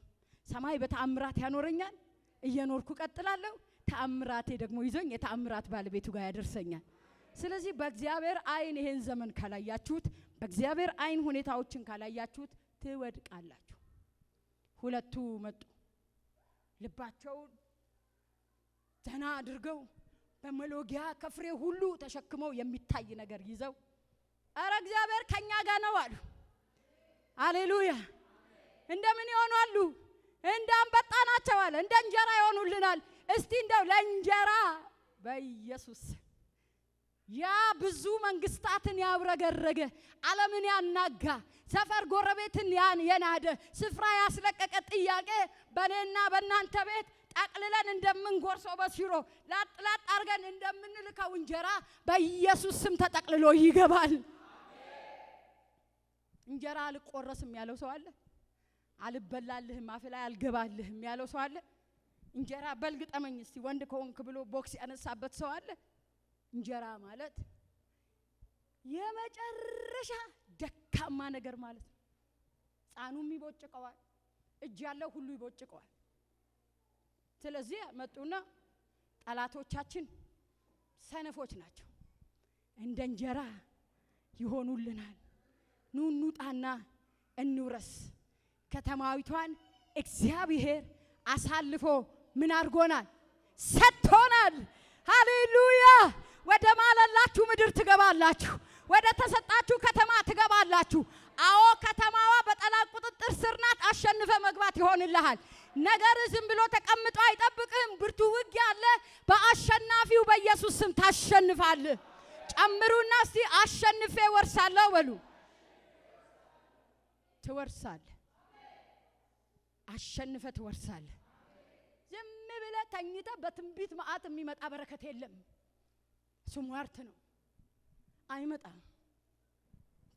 ሰማይ በተአምራት ያኖረኛል፣ እየኖርኩ ቀጥላለሁ። ተአምራቴ ደግሞ ይዞኝ የተአምራት ባለቤቱ ጋር ያደርሰኛል። ስለዚህ በእግዚአብሔር አይን ይሄን ዘመን ካላያችሁት፣ በእግዚአብሔር አይን ሁኔታዎችን ካላያችሁት ትወድቃላችሁ። ሁለቱ መጡ። ልባቸው ዘና አድርገው በመሎጊያ ከፍሬ ሁሉ ተሸክመው የሚታይ ነገር ይዘው አረ እግዚአብሔር ከኛ ጋር ነው አሉ። ሃሌሉያ። እንደምን ይሆናሉ? እንዳንበጣ ናቸው አለ። እንደ እንጀራ ይሆኑልናል። እስቲ እንደው ለእንጀራ በኢየሱስ ያ ብዙ መንግስታትን ያብረገረገ ዓለምን ያናጋ ሰፈር ጎረቤትን የናደ ስፍራ ያስለቀቀ ጥያቄ በኔና በእናንተ ቤት ጠቅልለን እንደምንጎርሰው በሲሮ ላጥላጥ አርገን እንደምንልከው እንጀራ በኢየሱስ ስም ተጠቅልሎ ይገባል። እንጀራ አልቆረስም ያለው ሰው አለ? አልበላልህም አፍ ላይ አልገባልህም ያለው ሰው አለ? እንጀራ በልግጠመኝ እስቲ ወንድ ከሆንክ ብሎ ቦክስ ያነሳበት ሰው አለ? እንጀራ ማለት የመጨረሻ ደካማ ነገር ማለት ነው። ሕፃኑም ይቦጭቀዋል፣ እጅ ያለው ሁሉ ይቦጭቀዋል። ስለዚህ መጡና ጠላቶቻችን ሰነፎች ናቸው፣ እንደ እንጀራ ይሆኑልናል። ኑ እንውጣና እንውረስ ከተማዊቷን። እግዚአብሔር አሳልፎ ምን አድርጎናል? ሰጥቶናል። ሃሌሉያ። ወደ ማለላችሁ ምድር ትገባላችሁ፣ ወደ ተሰጣችሁ ከተማ ትገባላችሁ። አዎ ከተማዋ በጠላት ቁጥጥር ስር ናት። አሸንፈ መግባት ይሆንልሃል። ነገር ዝም ብሎ ተቀምጦ አይጠብቅም። ብርቱ ውጊያ አለ። በአሸናፊው በኢየሱስ ስም ታሸንፋለህ። ጨምሩና እስቲ አሸንፌ ወርሳለሁ በሉ። ትወርሳለህ። አሸንፈ ትወርሳለህ። ዝም ብለህ ተኝተህ በትንቢት መዓት የሚመጣ በረከት የለም። ስሟርት ነው፣ አይመጣም።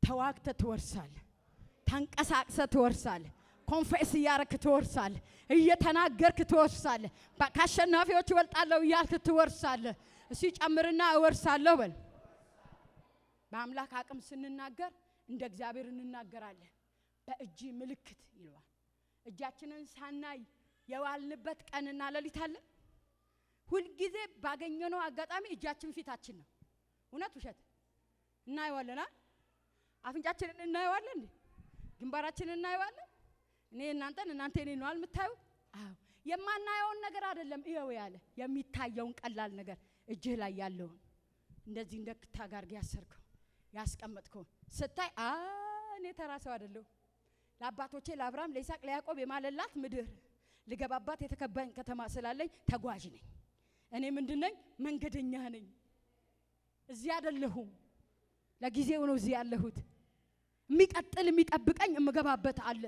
ተዋግተህ ትወርሳለህ። ተንቀሳቅሰህ ትወርሳለህ። ኮንፌስ እያረክ ትወርሳለህ። እየተናገርክ ትወርሳለህ። ከአሸናፊዎች ይወልጣለሁ እያልክ ትወርሳለህ። እሱ ጨምርና እወርሳለሁ በል። በአምላክ አቅም ስንናገር እንደ እግዚአብሔር እንናገራለን። በእጅ ምልክት ይለዋል። እጃችንን ሳናይ የዋልንበት ቀንና ሌሊት አለ። ሁሉ ጊዜ ባገኘነው አጋጣሚ እጃችን ፊታችን ነው። እውነት ውሸት እናይዋለና አፍንጫችንን እናይዋለን፣ ግንባራችንን እናይዋለን። እኔ እናንተ እኔ ነው አልምታዩት? አዎ የማናየውን ነገር አይደለም ይሄው ያለ የሚታየውን ቀላል ነገር እጅህ ላይ ያለውን እንደዚህ እንደክታ ጋር ያሰርከው ያስቀመጥከው ስታይ እኔ ተራሰው አይደለም። ለአባቶቼ ለአብርሃም ለይስሐቅ ለያዕቆብ የማለላት ምድር ልገባባት የተከባኝ ከተማ ስላለኝ ተጓዥ ነኝ። እኔ ምንድነኝ? መንገደኛ ነኝ። እዚህ አይደለሁም፣ ለጊዜው ነው እዚህ ያለሁት። የሚጠብቀኝ የምገባበት አለ።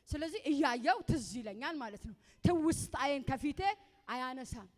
ስለዚህ እያየው ትዝ ይለኛል ማለት ነው። ትውስታዬን ከፊቴ አያነሳም።